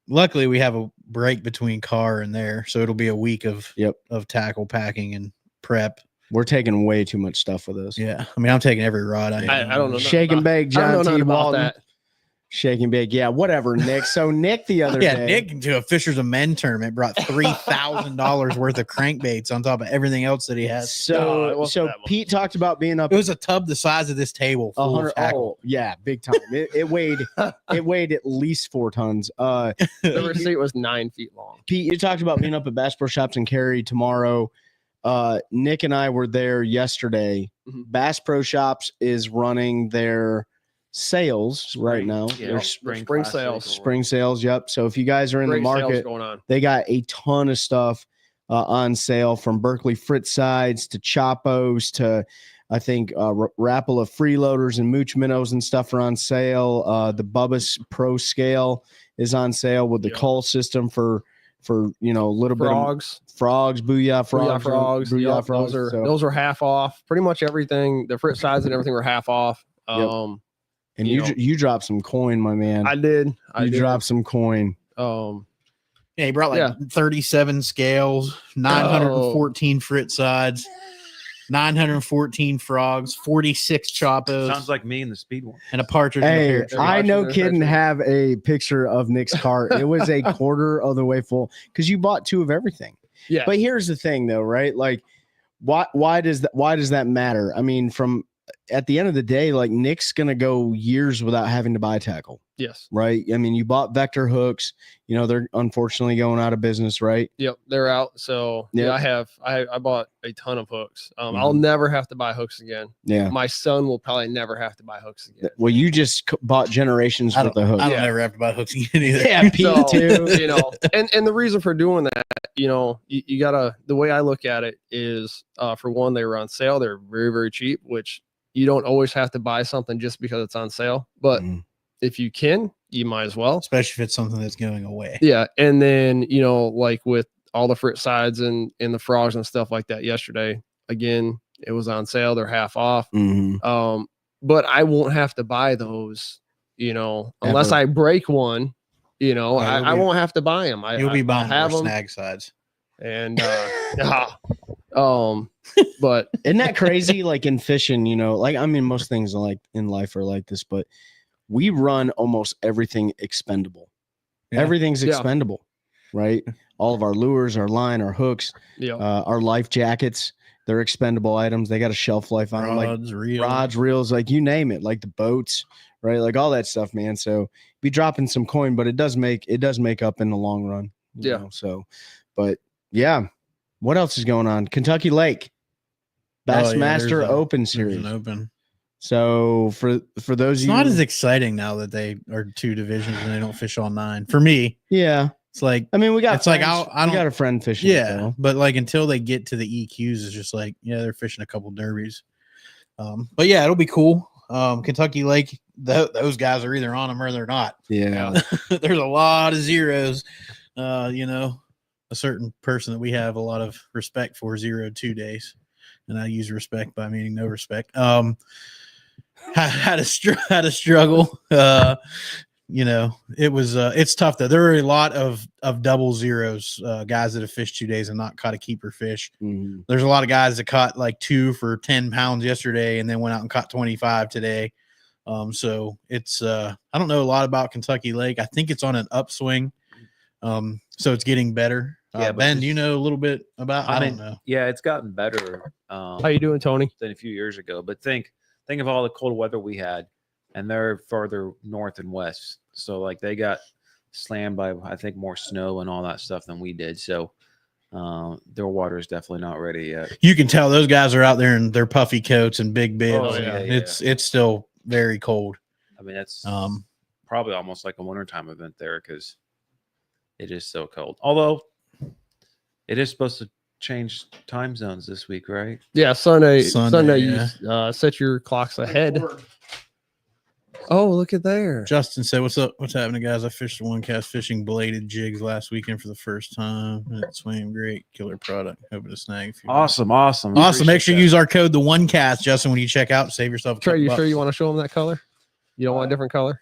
luckily we have a break between car and there, so it'll be a week of tackle packing and prep. We're taking way too much stuff with us. Yeah, I mean I'm taking every rod I I don't know. Shake and bake, I don't know John T. nothing about Walton. that. Shake and bake. Yeah, whatever, Nick. So Nick the other Yeah, day. Nick to a Fishers of Men tournament brought $3,000 worth of crankbaits on top of everything else that he has. No, it So wasn't that much. Pete talked about being up It was a tub the size of this table full 100. of tackle. Oh, yeah, big time. It weighed at least 4 tons. The receipt was 9 feet long. Pete, you talked about being up at Bass Pro Shops in Cary tomorrow. Nick and I were there yesterday. Mhm. Bass Pro Shops is running their sales right now. Yeah, Their spring spring classic sales. or- spring sales. Yep. So if you guys are in Great the sales market, going on. they got a ton of stuff on sale, from Berkeley Fritz sides to Chopos to, I think, Rapala freeloaders and mooch minnows and stuff are on sale. The Bubba's Pro Scale is on sale with the Yeah. cull system for a little Frogs, bit of frogs, booyah frogs, booyah booyah frogs. frogs. So- Those are half off. Pretty much everything. The frit size and everything were half off. and you you know. dropped some coin, my man. I did. You dropped some coin. Yeah, he brought like 37 scales, 914 frit sides, 914 frogs, 46 choppos, Sounds like me in the speed one. and a partridge. in a Hey, pear tree. I no Watching kidding the have a picture of Nick's cart. It was a quarter of the way full because you bought 2 of everything. Yeah. But here's the thing, though, right? Like, why does that matter? I mean, from at the end of the day, like Nick's gonna go years without having to buy a tackle, Yes. right? I mean, you bought Vector hooks. You know, they're unfortunately going out of business, right? Yep, they're out. So Yep. yeah, I bought a ton of hooks. I'll never have to buy hooks again. Yeah. My son will probably never have to buy hooks again. Well, you just bought generations I with the hook. don't ever have to buy hooks again either. Yeah, Pete So, too. you know, and the reason for doing that, you know, you gotta, the way I look at it is, for one, they were on sale. They're very, very cheap, which you don't always have to buy something just because it's on sale. But if you can, you might as well. Especially if it's something that's going away. Yeah. And then, you know, like with all the frit sides and the frogs and stuff like that yesterday, again, it was on sale. They're half off. But I won't have to buy those, you know, unless Ever. I break one, you know, Oh, I won't have to buy them. You'll be buying have more them. snag sides. And, but Isn't that crazy? Like in fishing, you know, like I mean, most things like in life are like this, but we run almost everything expendable. Yeah. Everything's Yeah. expendable, right? All of our lures, our line, our hooks, yeah, our life jackets, they're expendable items. They got a shelf life on them, like rods, reels, like you name it, like the boats, right? Like all that stuff, man. So be dropping some coin, but it does make up in the long run. You know? So, but yeah, what else is going on? Kentucky Lake Bassmaster Open Series. An open. So for those It's of you, not as exciting now that they are 2 divisions and they don't fish all 9. For me, yeah. it's like I mean, we got It's like, friends- I we don't- got a friend fishing. yeah, but like until they get to the EQs, it's just like they're fishing a couple derbies. But yeah, it'll be cool. Kentucky Lake, those guys are either on them or they're not. Yeah. There's a lot of zeros. You know, a certain person that we have a lot of respect for 0-2 days, and I use respect by meaning no respect. Had a struggle. You know, it was it's tough though. There were a lot of double zeros, guys that have fished 2 days and not caught a keeper fish. There's a lot of guys that caught like 2 for 10 pounds yesterday and then went out and caught 25 today. So it's I don't know a lot about Kentucky Lake. I think it's on an upswing. So it's getting better. Yeah, but Ben, do you know a little bit about? I don't know. Yeah, it's gotten better. how you doing, Tony? Than a few years ago. But think of all the cold weather we had, and they're further north and west. So like they got slammed by I think more snow and all that stuff than we did. So their water is definitely not ready yet. You can tell those guys are out there in their puffy coats and big bibs. Oh, yeah, yeah. It's still very cold. I mean that's probably almost like a wintertime event there because it is so cold. Although it is supposed to change time zones this week, right? Yeah, Sunday, yeah. you set your clocks ahead. Oh, look at there. Justin said, "What's up? What's happening, guys? I fished the one cast fishing bladed jigs last weekend for the first time. It swam great, killer product. Hoping to snag a few. Awesome. Make sure you use our code the one cast, Justin, when you check out. Save yourself. A Trey, couple you bucks. sure you want to show them that color? You don't want a different color?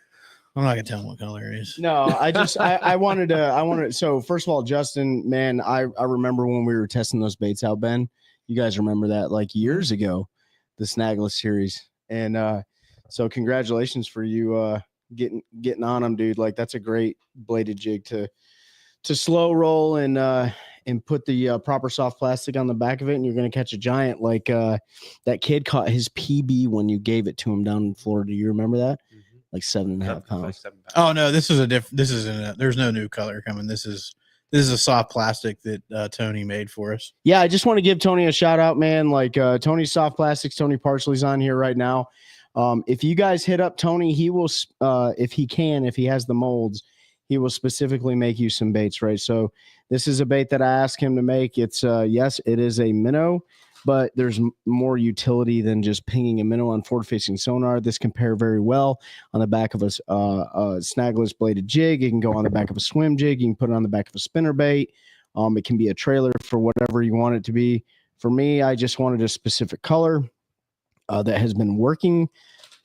I'm not gonna tell him what color it is. No, I wanted to. So first of all, Justin, man, I remember when we were testing those baits out, Ben. You guys remember that like years ago, the Snagless series, and so congratulations for you getting on them, dude. Like that's a great bladed jig to slow roll and put the proper soft plastic on the back of it, and you're gonna catch a giant. Like that kid caught his PB when you gave it to him down in Florida. Do you remember that? Like 7.5 pounds. Like 7 pounds. Oh no, this is a This isn't. There's no new color coming. This is a soft plastic that Tony made for us. Yeah, I just want to give Tony a shout out, man. Like Tony Soft Plastics, Tony Parsley's on here right now. If you guys hit up Tony, he will, if he has the molds, he will specifically make you some baits, right? So this is a bait that I asked him to make. It's yes, it is a minnow, but there's more utility than just pinging a minnow on forward-facing sonar. This can pair very well on the back of a snagless bladed jig. It can go on the back of a swim jig. You can put it on the back of a spinner bait. It can be a trailer for whatever you want it to be. For me, I just wanted a specific color that has been working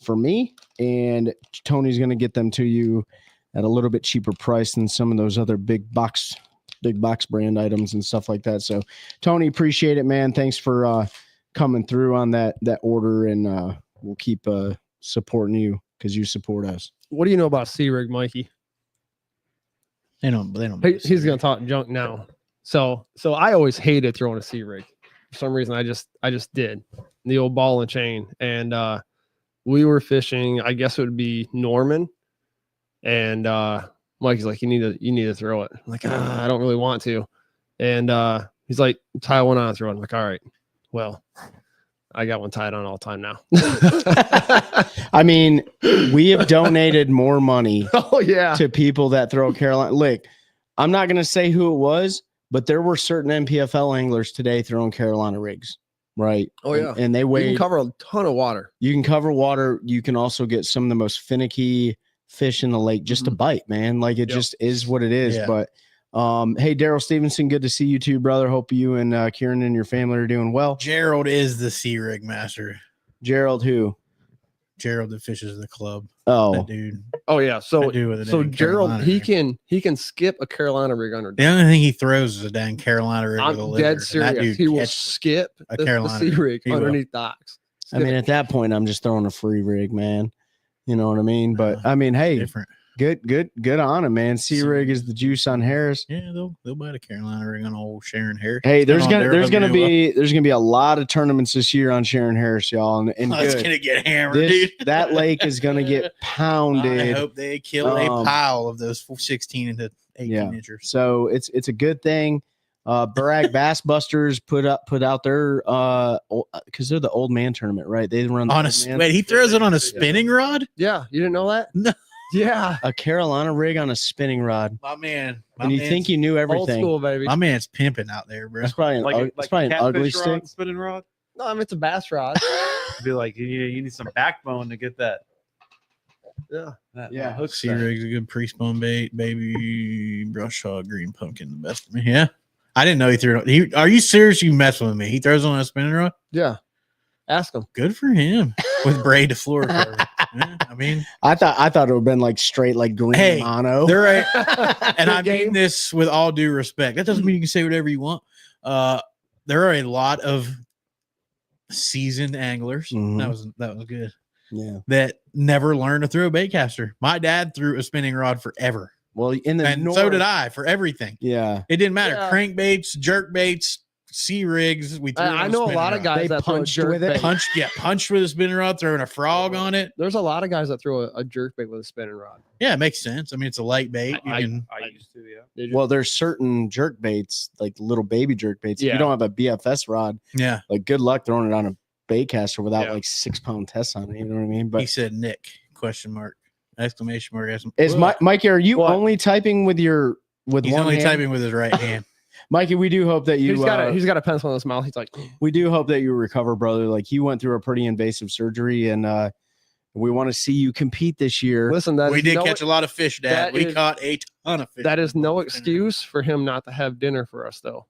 for me, and Tony's going to get them to you at a little bit cheaper price than some of those other big box brand items and stuff like that. So Tony, appreciate it, man. Thanks for coming through on that order, and we'll keep supporting you because you support us. What do you know about Sea Rig, Mikey? They don't. He's going to talk junk now. So I always hated throwing a Sea Rig. for some reason I just did the old ball and chain. And we were fishing, I guess it would be Norman. And Mikey's like, you need to throw it. I'm like, I don't really want to. And he's like, tie one on, throw it. I'm like, all right. Well, I got one tied on all the time now. I mean, we have donated more money Oh yeah. to people that throw Carolina. Look, I'm not going to say who it was, but there were certain MPFL anglers today throwing Carolina rigs, right? Oh yeah. And they You weigh. can cover a ton of water. You can cover water. You can also get some of the most finicky fish in the lake just to bite, man. Like it just is what it is. Yeah. But hey, Daryl Stevenson, good to see you too, brother. Hope you and Kieran and your family are doing well. Gerald is the sea rig master. Gerald, who? Gerald that fishes the club. Oh, That dude. Oh yeah. That So dude with a so dang Gerald, Carolina he rig. can skip a Carolina rig under. The only thing he throws is a dang Carolina rig with a I'm lizard. dead and that serious. dude He will catches skip a the Carolina sea rig. rig He will. underneath docks. I mean, at that point, I'm just throwing a free rig, man. You know what I mean? But I mean, hey, different. good on him, man. Sea rig is the juice on Harris. Yeah, they'll buy a Carolina ring on old Sharon Harris. Hey, Come on, Daryl, there's gonna help me be a lot of tournaments this year on Sharon Harris, y'all, and out. Oh, it's good. gonna get hammered, dude. That lake is gonna get I pounded. hope they kill a Um, pile of those 16 into 18 Yeah. inchers. So it's a good thing. Bragg Bass Busters put out their because they're the old man tournament, right? They run the On a old man. wait, he throws it on a spinning rod. Yeah, you didn't know that? No. Yeah. A Carolina rig on a spinning rod, My man, and you think you knew Old everything. school, baby. my man's pimping out there, bro. It's probably it's probably an ugly catfish stick. rod, spinning rod. No, I mean it's a bass rod. Be like you need some backbone to get that. Yeah. Yeah. hook Sea set. rig's a good pre-spawn bait, baby. Brush hog, green pumpkin, the best for me. Yeah, I didn't know he threw it. Are you serious? You messing with me? He throws on a spinning rod. Yeah. Ask him. Good for him with braid to floor cover. Yeah, I mean, I thought it would have been like straight like green Hey, mono. they're right. And I Good mean game. this with all due respect. That doesn't mean you can say whatever you want. There are a lot of seasoned anglers. Mhm. That was good. Yeah. That never learned to throw a baitcaster. My dad threw a spinning rod forever, Well, in the and north, so did I for everything. Yeah. It didn't matter. Yeah. Crankbaits, jerk baits, sea rigs. We threw it I on know a spinning lot of rod. guys They that throw a punched jerk with it. bait. punched with a spinning rod, throwing a frog on it. There's a lot of guys that throw a jerk bait with a spinning rod. Yeah, it makes sense. I mean, it's a light bait. You can, I used to, yeah. Did you? Well, there's certain jerk baits, like little baby jerk baits. If Yeah. you don't have a BFS rod, yeah. like good luck throwing it on a bait caster without Yeah. like 6 pound tests on it. You know what I mean? He But said, "Nick?" Question mark. Exclamation mark. is Mikey, are you What? only typing with He's one only hand? typing with his right hand. Mikey, we do hope that you he's got a pencil in his mouth. He's like, we do hope that you recover, brother. Like you went through a pretty invasive surgery, and we want to see you compete this year. listen, that We is did no, catch a lot of fish, Dad. that We is- caught a ton of fish. that is no excuse for him not to have dinner for us, though.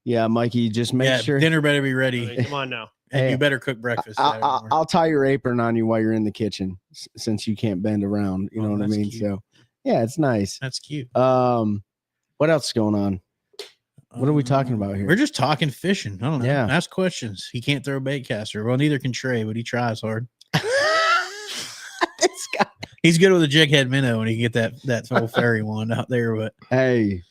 Yeah, Mikey, just make Yeah, sure. dinner better be I ready, mean, come on now. and Hey, you better cook breakfast. Saturday morning. I'll tie your apron on you while you're in the kitchen, since you can't bend around. You Oh, know what I that's mean? cute. So, yeah, it's nice. That's cute. What else is going on? What are we talking about here? We're just talking fishing. I don't know. Yeah. Ask questions. He can't throw a bait caster. Well, neither can Trey, but he tries hard. This guy. He's good with a jig head minnow when he can get that whole fairy one out there. But Hey,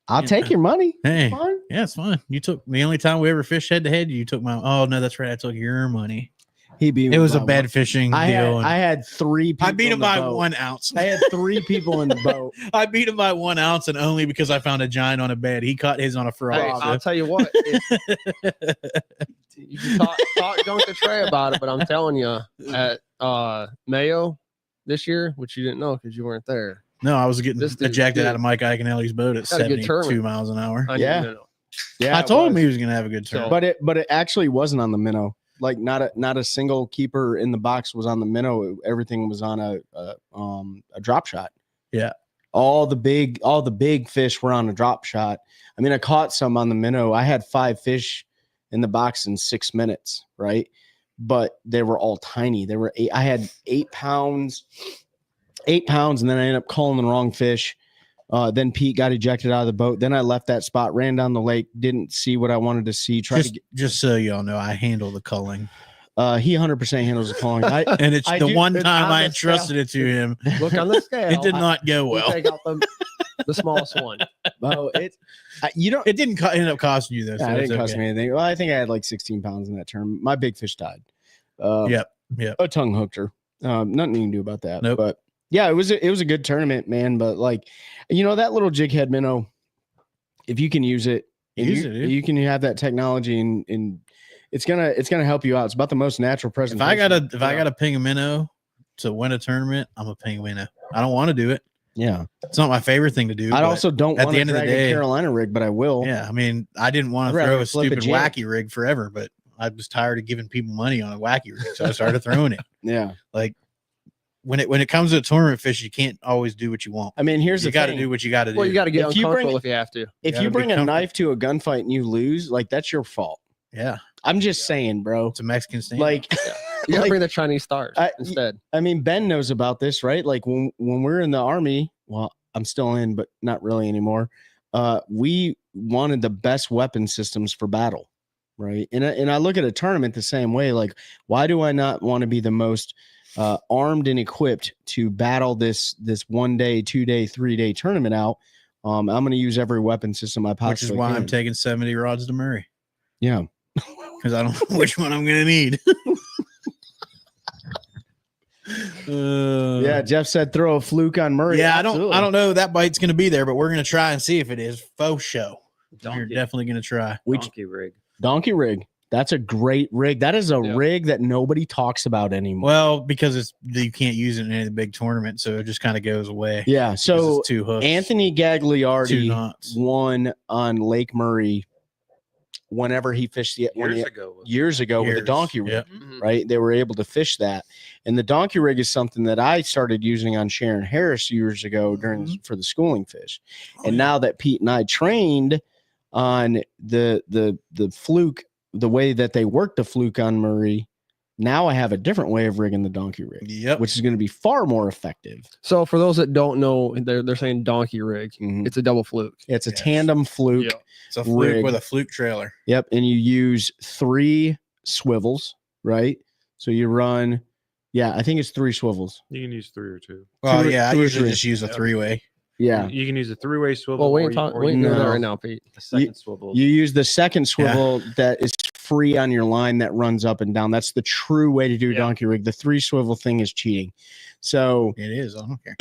I'll Yeah. take your money. hey, Fine. yeah, it's fine. You took the only time we ever fished head to head. You took my. Oh no, that's right. I took your money. He beat me It was a by bad one. fishing I deal. had, I had 3 people. I beat in him the by boat. 1 ounce. I had 3 people in the boat. I beat him by 1 ounce, and only because I found a giant on a bed. He caught his on a frog. Hey, so- I'll tell you what. You can talk junk to Trey about it, but I'm telling you, at Mayo this year, which you didn't know because you weren't there. No, I was getting This dude- ejected dude. out of Mike Iaconelli's boat at Had a good 72 tournament. miles an hour. I Yeah. didn't know. Yeah, I it told him was. he was going to have a good turn. So- but it actually wasn't on the minnow. Like not a single keeper in the box was on the minnow. Everything was on a drop shot. Yeah. All the big fish were on a drop shot. I mean, I caught some on the minnow. I had 5 fish in the box in 6 minutes, right? But they were all tiny. They were 8. I had 8 pounds, and then I ended up calling the wrong fish. Then Pete got ejected out of the boat. Then I left that spot, ran down the lake, didn't see what I wanted to see. Tried just so y'all know, I handle the culling. he 100% handles the calling. And it's I the do- one it's time on I the entrusted it to him. Look on the scale. It did not go You well. take out the The smallest one. Oh, it didn't end up costing you though. So it it's didn't cost okay. me anything. Well, I think I had like 16 pounds in that term. My big fish died. Yep. A tongue hooked her. Nothing you can do about that. Nope. But yeah, it was a good tournament, man. But like, that little jig head minnow, if you can use it, and you can have that technology, and it's gonna help you out. It's about the most natural presentation. If I gotta ping a minnow to win a tournament, I'm a ping a minnow. I don't want to do it. Yeah, it's not my favorite thing to do. I also don't at want the to end of the drag day, a Carolina rig, but I will. Yeah, I mean, I didn't want I'd to rather throw a flip a stupid jig. wacky rig forever, but I was tired of giving people money on a wacky rig, so I started throwing it. Yeah, like when it comes to a tournament fish, you can't always do what you want. I mean, here's you the got to thing. do what you got to do. Well, you got to get If you uncomfortable bring- if you have to. If gotta you be bring a comfortable. knife to a gunfight and you lose, like that's your fault. Yeah, I'm just saying, bro. it's a Mexican stand. Like, You got to like, bring the Chinese stars instead. I mean, Ben knows about this, right? Like when we're in the army, well, I'm still in, but not really anymore. We wanted the best weapon systems for battle, right? And I look at a tournament the same way. Like, why do I not want to be the most armed and equipped to battle this 1 day, 2 day, 3 day tournament out? I'm going to use every weapon system I possibly which is why can. I'm taking 70 rods to Murray Yeah. because I don't know which one I'm gonna need. Yeah, Jeff said throw a fluke on Murray. Yeah, Absolutely. I don't know that bite's gonna be there, but we're gonna try and see if it is. Faux show. You're Donkey. definitely gonna try. Donkey rig. Donkey rig. That's a great rig. That is a rig that nobody talks about anymore. Well, because you can't use it in any of the big tournaments, so it just kind of goes away. Yeah. Because So it's two hooks, Anthony two Gagliardi knots. won on Lake Murray whenever he fished years ago with a donkey rig. Yep. Right? They were able to fish that. And the donkey rig is something that I started using on Sharon Harris years ago for the schooling fish. And now that Pete and I trained on the fluke, the way that they work the fluke on Murray, now I have a different way of rigging the donkey rig, Yep. which is going to be far more effective. So for those that don't know, they're saying donkey rig. Mhm. It's a double fluke. It's a Yes. tandem fluke. Yeah. It's a fluke rig. with a fluke trailer. Yep. And you use 3 swivels, right? So you run, I think it's 3 swivels. You can use 3 or 2. Well, Two or- yeah, I two or usually three. just use a 3-way. Yeah. You can use a 3-way swivel. Well, we or ain't you- talking. or We you ain't doing can that No. right now, Pete. a second swivel. You use the second swivel that is free on your line that runs up and down. That's the true way to do a donkey rig. The 3 swivel thing is cheating. So, It is. I don't care.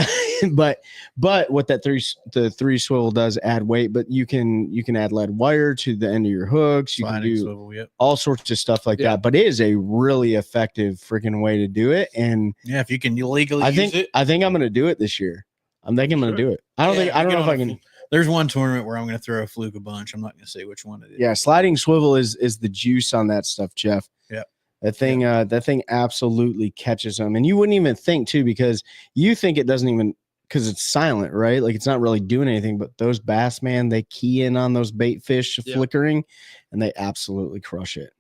but what the 3 swivel does add weight, but you can add lead wire to the end of your hooks. You can Sliding do swivel, yep. all sorts of stuff like Yeah. that. But it is a really effective freaking way to do it. And Yeah, if you can legally I use think it. I'm going to do it this year. I'm thinking I'm going to do it. I don't know if I can. There's one tournament where I'm going to throw a fluke a bunch. I'm not going to say which one it is. Yeah, sliding swivel is the juice on that stuff, Jeff. Yep. That thing absolutely catches them. And you wouldn't even think too, because you think it doesn't even, because it's silent, right? Like it's not really doing anything, but those bass, man, they key in on those bait fish flickering and they absolutely crush it.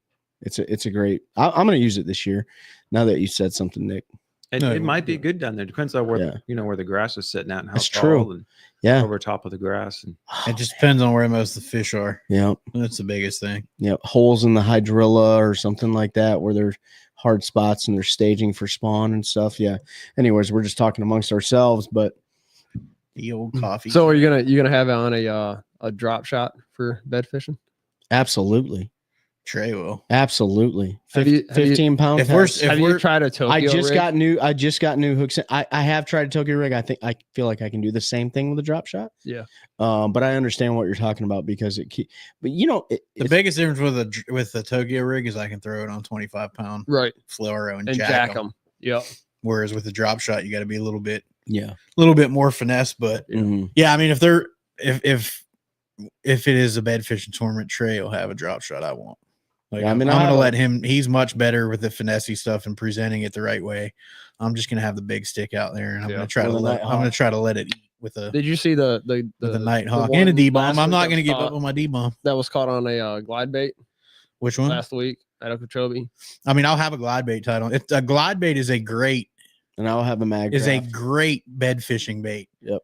It's a great, I'm going to use it this year. Now that you said something, Nick. It might be good down there. Depends on where where the grass is sitting at and how That's tall true. and Yeah. over top of the grass. And It just depends on where most of the fish are. Yeah. That's the biggest thing. Yeah. Holes in the hydrilla or something like that, where there's hard spots and they're staging for spawn and stuff. Yeah. Anyways, we're just talking amongst ourselves, but The old coffee. So are you gonna have it on a drop shot for bed fishing? absolutely. Trey will. Absolutely. Have you- 15 pound If we're- test. if Have you tried a Tokyo I just rig? got new hooks. I have tried a Tokyo rig. I feel like I can do the same thing with a drop shot. Yeah. But I understand what you're talking about because but The it's- biggest difference with the Tokyo rig is I can throw it on 25-pound right fluoro and, and jack 'em. them. Yep. Whereas with the drop shot, you got to be a little bit yeah. more finesse. But Mhm. yeah, I mean, if it is a bed fishing tournament, Trey will have a drop shot. I won't. Like, Yeah, I mean, I'm I going to have let him. He's much better with the finessey stuff and presenting it the right way. I'm just going to have the big stick out there, and I'm going to try With to a let. Nighthawk. I'm going to try to let it eat with a Did you see the Nighthawk one and a D bomb. last I'm week not that going to was give caught- up on my D bomb. that was caught on a glide bait Which one? last week at Okeechobee? I mean, I'll have a glide bait title. If a glide bait is a great And I'll have a mag. great bed fishing bait. Yep.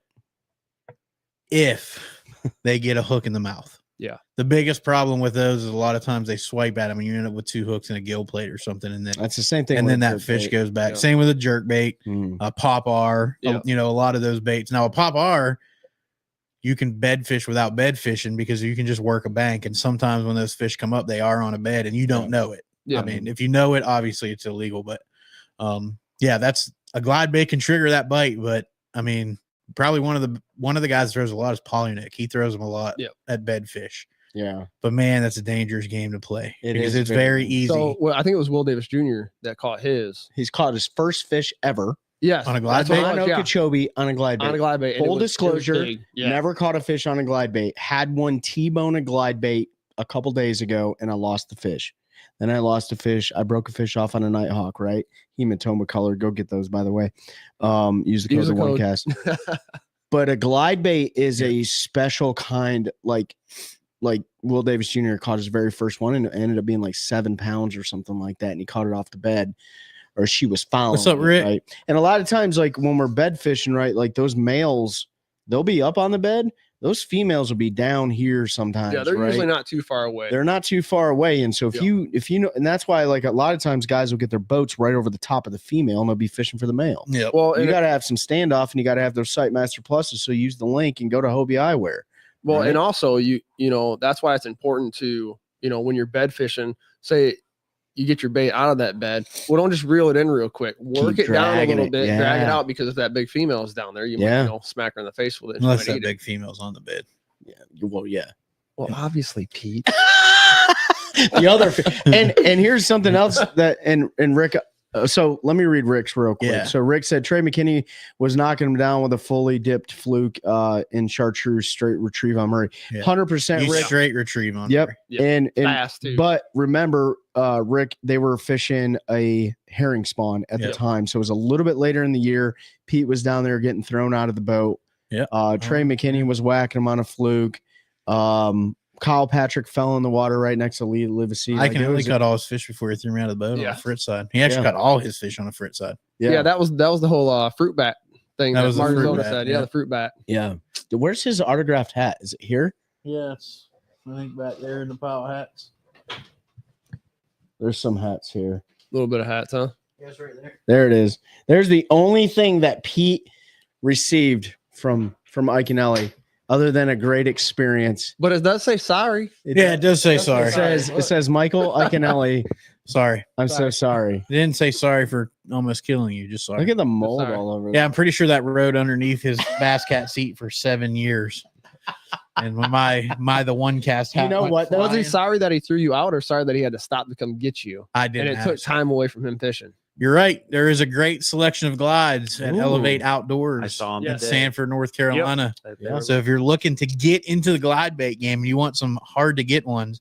If they get a hook in the mouth. Yeah. The biggest problem with those is a lot of times they swipe at them and you end up with 2 hooks and a gill plate or something. And then That's the same thing. and with then that jerk fish bait. goes back. Yeah. Same with a jerk bait, Mhm. a pop R, Yeah. a lot of those baits. Now a pop R, you can bed fish without bed fishing because you can just work a bank. And sometimes when those fish come up, they are on a bed and you don't know it. Yeah. I mean, if you know it, obviously it's illegal, but yeah, that's a glide bait can trigger that bite. But I mean, probably one of the guys that throws a lot is Polynick. He throws them a lot at bed fish. Yeah. But man, that's a dangerous game to play because it's very very easy. So well, I think it was Will Davis Jr. that caught his. He's caught his first fish ever Yes. On a glide that's what bait? it on was, yeah. Okeechobee on a glide bait. On a glide bait. and Full it was disclosure, big. Yeah. never caught a fish on a glide bait. Had one T-bone a glide bait a couple days ago, and I lost the fish. Then I lost a fish. I broke a fish off on a Nighthawk, right? Hematoma color. Go get those, by the way. Use the code, code. OneCast. But a glide bait is a special kind, like Will Davis Jr. caught his very first one, and it ended up being like 7 pounds or something like that. And he caught it off the bed, or she was following. What's up, Rick? Right? And a lot of times, like when we're bed fishing, right, like those males, they'll be up on the bed. Those females will be down here sometimes. Yeah, they're right? usually not too far away. They're not too far away. And so if you know, and that's why like a lot of times guys will get their boats right over the top of the female and they'll be fishing for the male. Yeah. well, You and got to have some standoff and you got to have those Sightmaster Pluses. So use the link and go to Hobie Eyewear. well, right? and also you know, that's why it's important to, you know, when you're bed fishing, say you get your bait out of that bed. Well, don't just reel it in real quick. Work Keep it down a dragging little it, bit, drag it yeah. out, because if that big female is down there, you might, Yeah. you know, smack her in the face with it. Unless She might that eat it. big female's on the bed. Yeah. Well, yeah. Well, obviously, Pete. The other and here's something else that and Rick. So let me read Rick's real quick. Yeah. So Rick said Trey McKinney was knocking him down with a fully dipped fluke in chartreuse straight retrieve on Murray. Yeah. 100% You Rick. straight retrieve on Yep. there. Yep. And Fast too. but remember, Rick, they were fishing a herring spawn at the Yep. time. So it was a little bit later in the year. Pete was down there getting thrown out of the boat. Yeah. Trey McKinney was whacking him on a fluke. Kyle Patrick fell in the water right next to Lee Livesey. I can only cut all his fish before he threw me out of the boat on Yeah. the frit side. He actually Yeah. cut all his fish on the frit side. yeah, that was the whole fruit bat thing That that, was the fruit Marzona bat, said. yeah. Yeah, the fruit bat. Yeah. Where's his autographed hat? Is it here? Yeah, it's I think back there in the pile of hats. There's some hats here. A little bit of hats, huh? Yes, right there. There it is. There's the only thing that Pete received from Ike and Ellie, other than a great experience. But it does say sorry. Yeah, it does say sorry. It says Michael Ike and Ellie. Sorry. I'm so sorry. It didn't say sorry for almost killing you. Just sorry. Look at the mold Sorry. all over. Yeah, I'm pretty sure that rode underneath his bass cat seat for 7 years. And when my the one cast You hat know went what, though? Was he flying, sorry that he threw you out, or sorry that he had to stop to come get you? I And didn't. it took time away from him fishing. You're right. There is a great selection of glides at Ooh. Elevate Outdoors. I saw him Yeah. in today. Sanford, North Carolina. Yeah. So if you're looking to get into the glide bait game and you want some hard to get ones,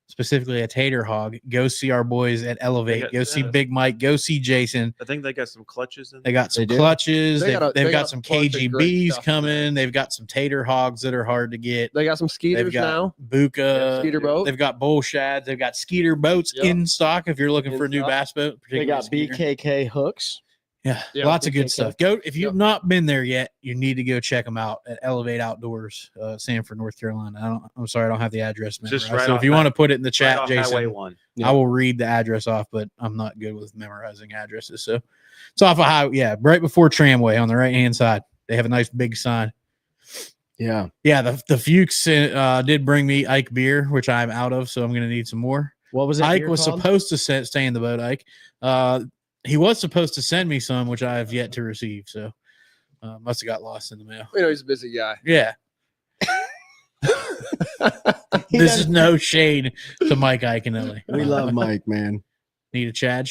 specifically a tater hog, go see our boys at Elevate. got- Go see Big Mike. Go see Jason. I think they got some clutches in They got some They do? clutches. They got They've a got some bunch of great KGBs stuff coming. They've got some tater hogs that are hard to get. They got some They've skeeters got now. Buka. Yeah, skeeter boat. They've got bull shads. They've got skeeter boats Yep. in stock if you're looking In for a new stock. bass boat. They particularly got skeeter. BKK hooks. Yeah, Yeah, lots of BKK. good stuff. Go if you've not been there yet, you need to go check them out at Elevate Outdoors, Sanford, North Carolina. I'm sorry, I don't have the address. Just memorized. right So off if you want to put it in the right chat, off Highway Jason, 1. Yeah. I will read the address off, but I'm not good with memorizing addresses. So it's off of right before Tramway on the right hand side. They have a nice big sign. Yeah. Yeah, the Fuchs did bring me Ike beer, which I'm out of, so I'm going to need some more. What was it? Ike was supposed to stay in the boat. Ike, he was supposed to send me some, which I have yet to receive. So must have got lost in the mail. You know, he's a busy guy. Yeah, this is no shade to Mike Iconelli. We love Mike, man. Need a Chad.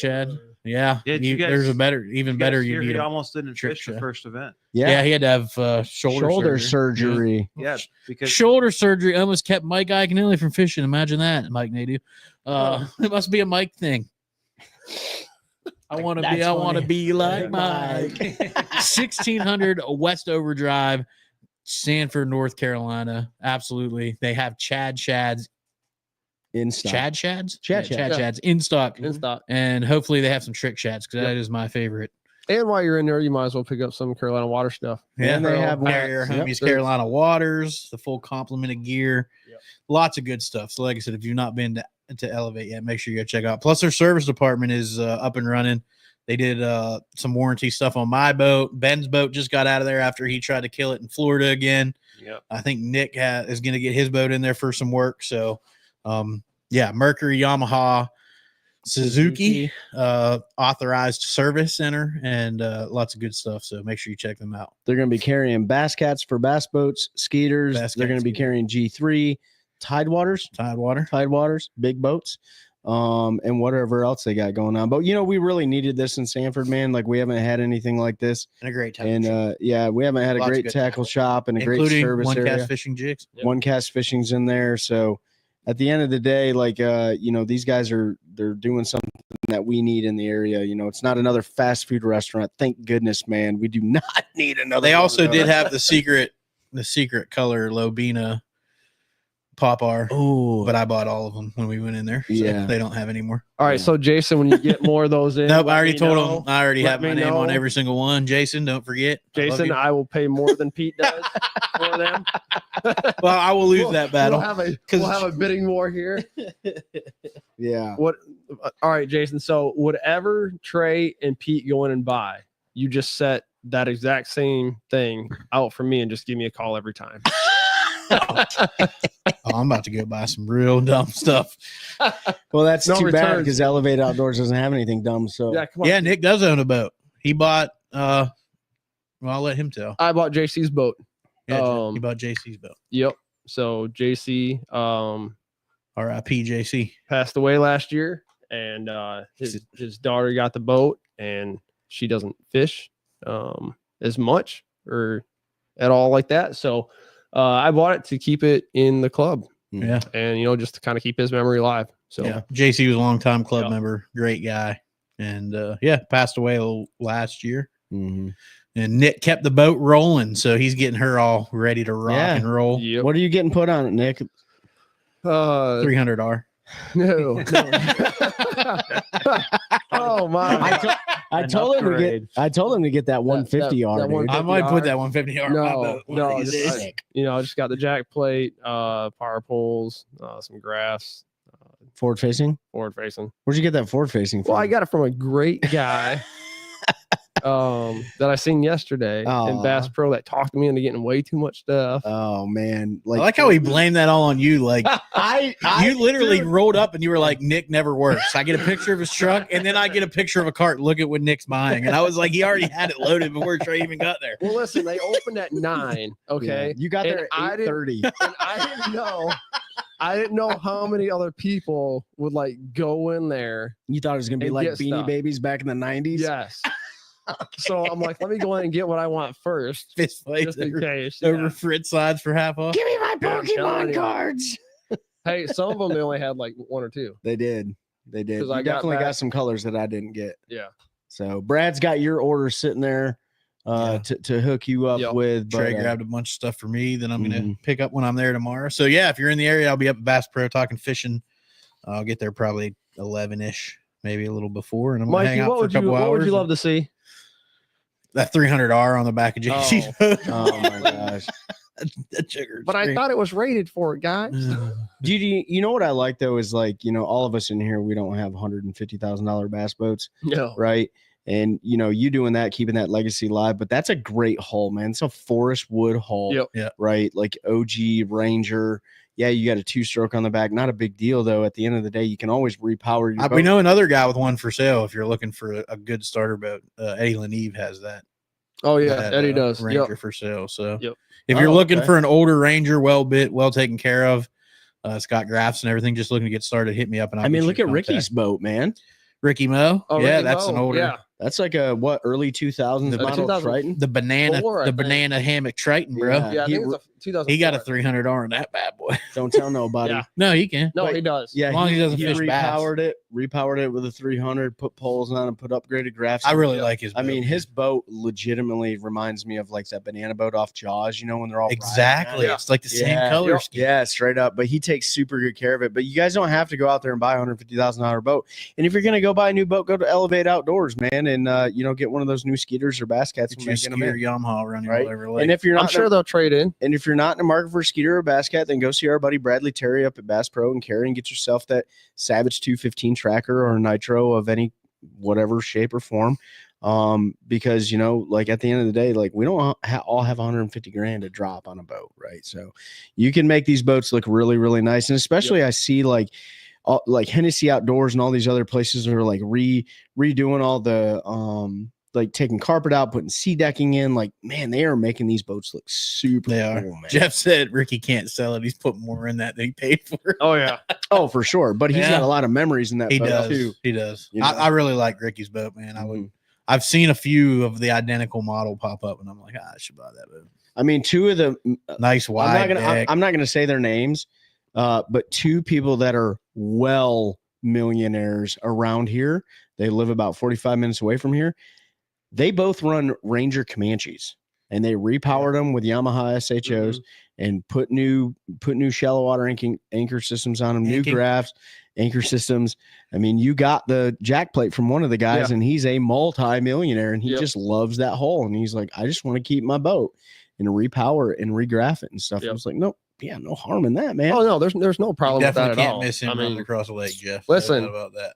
Yeah, Yeah, you guys- there's a better, even better. You Here, need he a, almost didn't trick fish the shot. first event. yeah. He had to have shoulder surgery. Yeah, because Shoulder surgery almost kept Mike Iconelli from fishing. Imagine that, Mike Nadu. It must be a Mike thing. I want to be like Mike. 1600 West Overdrive, Sanford, North Carolina. Absolutely. They have Chad Shads. In stock. Chad Shads? Chad Yeah, Shads. Shads in stock. In stock. And hopefully they have some trick shads because that is my favorite. And while you're in there, you might as well pick up some Carolina water stuff. And they have Carrier Yep. Homies Carolina Waters, the full complement of gear. Yep. Lots of good stuff. So like I said, if you've not been to Elevate yet, make sure you go check out. Plus their service department is up and running. They did some warranty stuff on my boat. Ben's boat just got out of there after he tried to kill it in Florida again. Yep. I think Nick is going to get his boat in there for some work. So, Mercury, Yamaha, Suzuki, authorized service center, and lots of good stuff. So make sure you check them out. They're going to be carrying Bass Cats for bass boats, skeeters. They're going to be carrying G3, Tidewaters, big boats, and whatever else they got going on. But we really needed this in Sanford, man. Like we haven't had anything like this, And a great tackle and shop. we haven't had a Lots of great good tackle shop and a great Including service one area. cast fishing jigs. Yep. One cast fishing's in there. So at the end of the day, like these guys they're doing something that we need in the area. It's not another fast food restaurant. Thank goodness, man. We do not need another. They also one of did those. have the secret color Lobina Popar. Oh, But I bought all of them when we went in there. So Yeah. they don't have any more. All right, so Jason, when you get more of those in, Nope, I let already me told know. them. I already Let have my me name on know. every single one. Jason, don't forget. I love Jason, you. I will pay more than Pete does for them. Well, I will lose that battle. We'll have a bidding war here. yeah. What? All right, Jason. So whatever Trey and Pete go in and buy, you just set that exact same thing out for me and just give me a call every time. I'm about to go buy some real dumb stuff. Well, that's No too bad returns. because Elevate Outdoors doesn't have anything dumb. So Yeah, come on. Yeah, Nick does own a boat. He bought well, I'll let him tell. I bought JC's boat. Yeah, he bought JC's boat. Yep. So JC R.I.P. JC. passed away last year, and his daughter got the boat, and she doesn't fish as much or at all like that. So I bought it to keep it in the club, Yeah. and just to kind of keep his memory alive. So Yeah. JC was a longtime club Yeah. member, great guy. And passed away last year. Mhm. And Nick kept the boat rolling, so he's getting her all ready to rock Yeah. and roll. Yep. What are you getting put on it, Nick? 300R. No. Oh my! I told him to get. I told him to get that 150R. that dude. 150R. I might put that 150R on my boat. one of these days. I just got the jack plate, power poles, some graphs, Forward facing. forward facing. Where'd you get that forward facing from? Well, I got it from a great guy that I seen yesterday Aw. in Bass Pro that talked me into getting way too much stuff. Oh man, I like how he blamed that all on you. Like you literally dude. rolled up and you were like, Nick never works. I get a picture of his truck and then I get a picture of a cart. Look at what Nick's buying. And I was like, he already had it loaded before Trey even got there. Well, listen, they opened at 9. Yeah, Okay, you got And there I at didn't- 8:30. and I didn't know how many other people would like go in there. You thought it was gonna be And like get Beanie stuff. Babies back in the 90s. Yes. So I'm like, let me go in and get what I want first, Fist fights just in over, case. over Yeah. Fritz sides for half off. Give me my Yeah, I'm telling Pokemon you. cards. Hey, some of them they only had like 1 or 2. They did. They did. 'Cause You I got definitely got back- some colors that I didn't get. Yeah. So Brad's got your order sitting there to hook you up Yep. with. Trey but, grabbed a bunch of stuff for me that I'm going Mhm. to pick up when I'm there tomorrow. So, yeah, if you're in the area, I'll be up at Bass Pro talking fishing. I'll get there probably 11-ish, maybe a little before. And I'm going to hang Mikey, out for a couple hours. what would you love to see? That 300R on the back of JC's boat. oh my gosh. That sugar But I screen. thought it was rated for it, guys. Dude, you know what I like though is like, all of us in here, we don't have $150,000 bass boats, No. right? And you doing that, keeping that legacy alive, but that's a great hull, man. It's a forest wood hull, Yep. Yeah. right? Like OG Ranger. Yeah, you got a 2-stroke on the back. Not a big deal though. At the end of the day, you can always repower your boat. We know another guy with one for sale if you're looking for a good starter boat. Eddie Leneve has that. Oh yeah, that, Eddie does. Ranger Yep. for sale. So Yep. if you're Oh, looking okay. for an older Ranger, well bit, well taken care of, it's got graphs and everything, just looking to get started, hit me up. And I'll I mean, get look you at in Ricky's contact. boat, man. Ricky Moe. Oh, Yeah, Ricky that's an Moe. older. Yeah. That's like a early 2000s The model 2000 Triton. The banana, 4, I the think. banana hammock Triton, bro. Yeah. Yeah, I He think it's a 2004. He got a 300R on that bad boy. Don't tell nobody. Yeah. No, he can. No, Wait. he does. Yeah, As long as he doesn't fish bass. repowered it with a 300, put poles on it, put upgraded graphs. I on it. really like his. I boat, mean, man. his boat legitimately reminds me of like that banana boat off Jaws, when they're all riding exactly. around. It's like the same Yeah. color Yep. scheme. Yeah, straight up. But he takes super good care of it. But you guys don't have to go out there and buy a $150,000 boat. And if you're gonna go buy a new boat, go to Elevate Outdoors, man, and get one of those new skeeters or bass cats. Get when you a they get 'em Skeeter in. Yamaha running Right. all over lake. And if you're I'm not, sure they'll trade in. and if you're not in the market for a skeeter or a bass cat, then go see our buddy Bradley Terry up at Bass Pro and Carry and get yourself that Savage 215 tracker or nitro of any whatever shape or form. Because, like at the end of the day, like we don't all have 150 grand to drop on a boat. Right. So you can make these boats look really, really nice. And especially I see like Hennessy Outdoors and all these other places are like redoing all the, like taking carpet out, putting sea decking in. Like, man, they are making these boats look super cool, man. Jeff said Ricky can't sell it. He's putting more in that than he paid for it. Oh yeah. Oh, for sure. But he's got a lot of memories in that boat too. He does. You know? I really like Ricky's boat, man. I've seen a few of the identical model pop up, and I'm like, I should buy that boat. I mean, two of the nice wide. I'm not gonna say their names, but two people that are millionaires around here. They live about 45 minutes away from here. They both run Ranger Comanches, and they repowered them with Yamaha SHOs and put new shallow water anchor systems on them, new graphs, anchor systems. I mean, you got the jack plate from one of the guys, and he's a multi-millionaire, and he just loves that hull. And he's like, I just want to keep my boat and repower and regraph it and stuff. I was like, nope. Yeah, no harm in that, man. Oh no, there's no problem with that at all. Miss him running across the lake, Jeff. Listen, about that.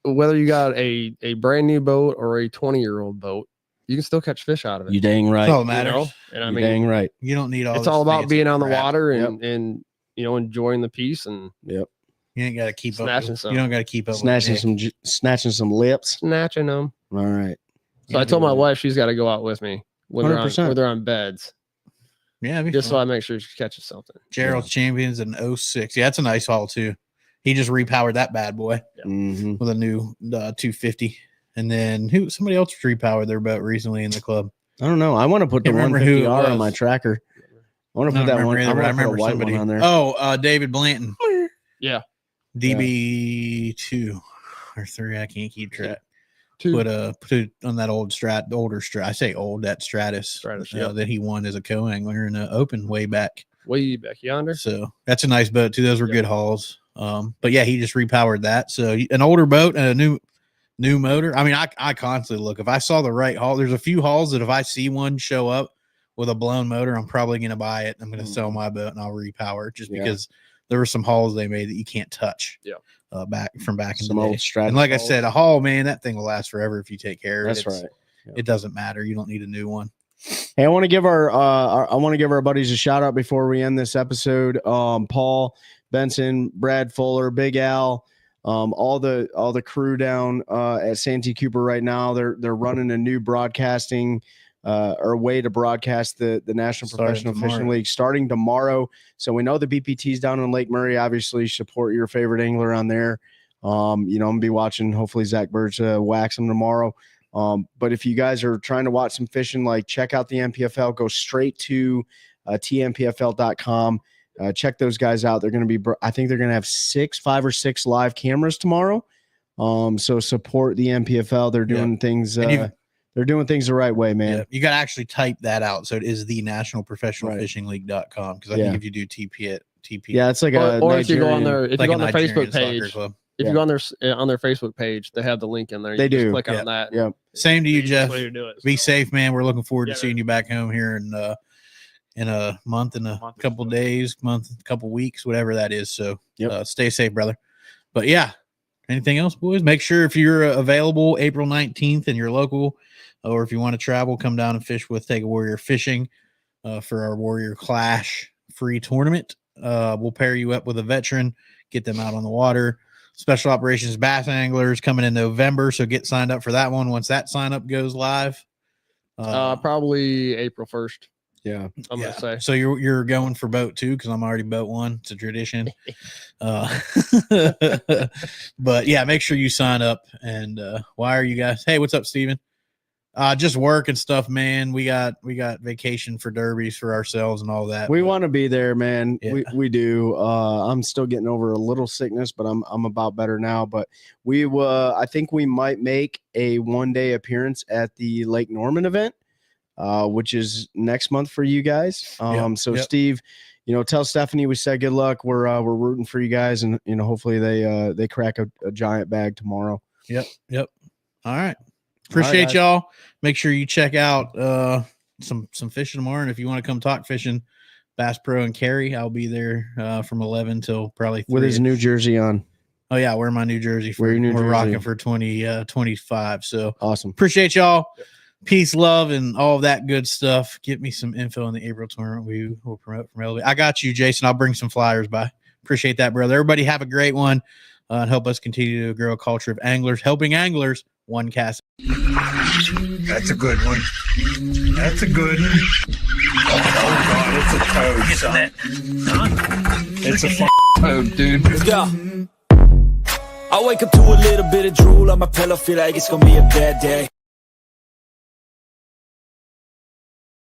Whether you got a brand new boat or a 20-year-old boat, you can still catch fish out of it. You dang right. That's all that matters. And I you mean, dang right. You don't need all. It's all about being on the water and enjoying the piece and you ain't got to keep snatching up. some. You don't got to keep up. Snatching some lips. Snatching them. All right. So I told my wife she's got to go out with me when they're on beds. Yeah, just so I make sure she catches something. Gerald's Champions in 06. Yeah, that's a nice haul too. He just repowered that bad boy with a new 250. And then somebody else repowered their boat recently in the club. I don't know. I want to put the 150R on my tracker. I want to put that one. I remember a white one on there. Oh, David Blanton. Yeah. DB2 or 3. I can't keep track. Put it on that older Strat. I say old, that Stratus that he won as a co-angler in an open way back yonder. So that's a nice boat too. Those were good hauls. But yeah, he just repowered that. So an older boat and a new motor. I mean, I constantly look. If I saw the right haul, there's a few hauls that if I see one show up with a blown motor, I'm probably going to buy it. I'm going to sell my boat and I'll repower it just because there were some hauls they made that you can't touch. Yeah. Back in the day. Old Strat. And like I said, a haul, man, that thing will last forever if you take care of it. That's right. Yeah. It doesn't matter. You don't need a new one. Hey, I want to give our buddies a shout out before we end this episode. Paul Benson, Brad Fuller, Big Al, all the crew down at Santee Cooper right now. They're running a new broadcasting or way to broadcast the National Professional Fishing League starting tomorrow. So we know the BPT's down in Lake Murray. Obviously, support your favorite angler on there. I'm gonna be watching. Hopefully, Zach Birch wax them tomorrow. But if you guys are trying to watch some fishing, like check out the NPFL. Go straight to tmpfl.com. Check those guys out. They're going to be. I think they're going to have 5 or 6 live cameras tomorrow. So support the NPFL. They're doing things. They're doing things the right way, man. Yeah, you got to actually type that out. So it is the National Professional Fishing League.com. Because I think if you do TP, it's like or if you go on their like you go on their Facebook page. If you go on their Facebook page, they have the link in there. They do. Click on that. Yeah. Same to you, Jeff. Way to do it. Be safe, man. We're looking forward to seeing you back home here in a month, in a couple days, couple weeks, whatever that is. So stay safe, brother. But yeah, anything else, boys? Make sure if you're available April 19th and you're local, or if you want to travel, come down and fish with Take a Warrior Fishing for our Warrior Clash free tournament. We'll pair you up with a veteran, get them out on the water. Special Operations Bass Anglers coming in November, so get signed up for that one once that sign up goes live. Probably April 1st. Yeah, I'm gonna say. So you're going for boat 2 because I'm already boat 1. It's a tradition. But yeah, make sure you sign up. And why are you guys? Hey, what's up, Steven? Just work and stuff, man. We got vacation for derbies for ourselves and all that. We want to be there, man. Yeah. We do. I'm still getting over a little sickness, but I'm about better now. But I think we might make a 1-day appearance at the Lake Norman event, which is next month for you guys. Steve, tell Stephanie we said good luck. We're rooting for you guys, and hopefully they crack a giant bag tomorrow. Yep. All right. Appreciate y'all. Make sure you check out some fishing tomorrow. And if you want to come talk fishing, Bass Pro and Carrie, I'll be there from 11 till probably 3. With his new jersey on. Oh yeah, wear my New Jersey. Wear your New We're Jersey. rocking for 2025. So Awesome. appreciate y'all. Peace, love, and all of that good stuff. Get me some info in the April tournament. We will promote from Elevate. I got you, Jason. I'll bring some flyers by. Appreciate that, brother. Everybody have a great one and help us continue to grow a culture of anglers, helping anglers one cast. That's a good one. That's a good one. Oh God, it's a toad, son. It's a toad, dude. Yeah. I wake up to a little bit of drool on my pillow, feel like it's gonna be a bad day.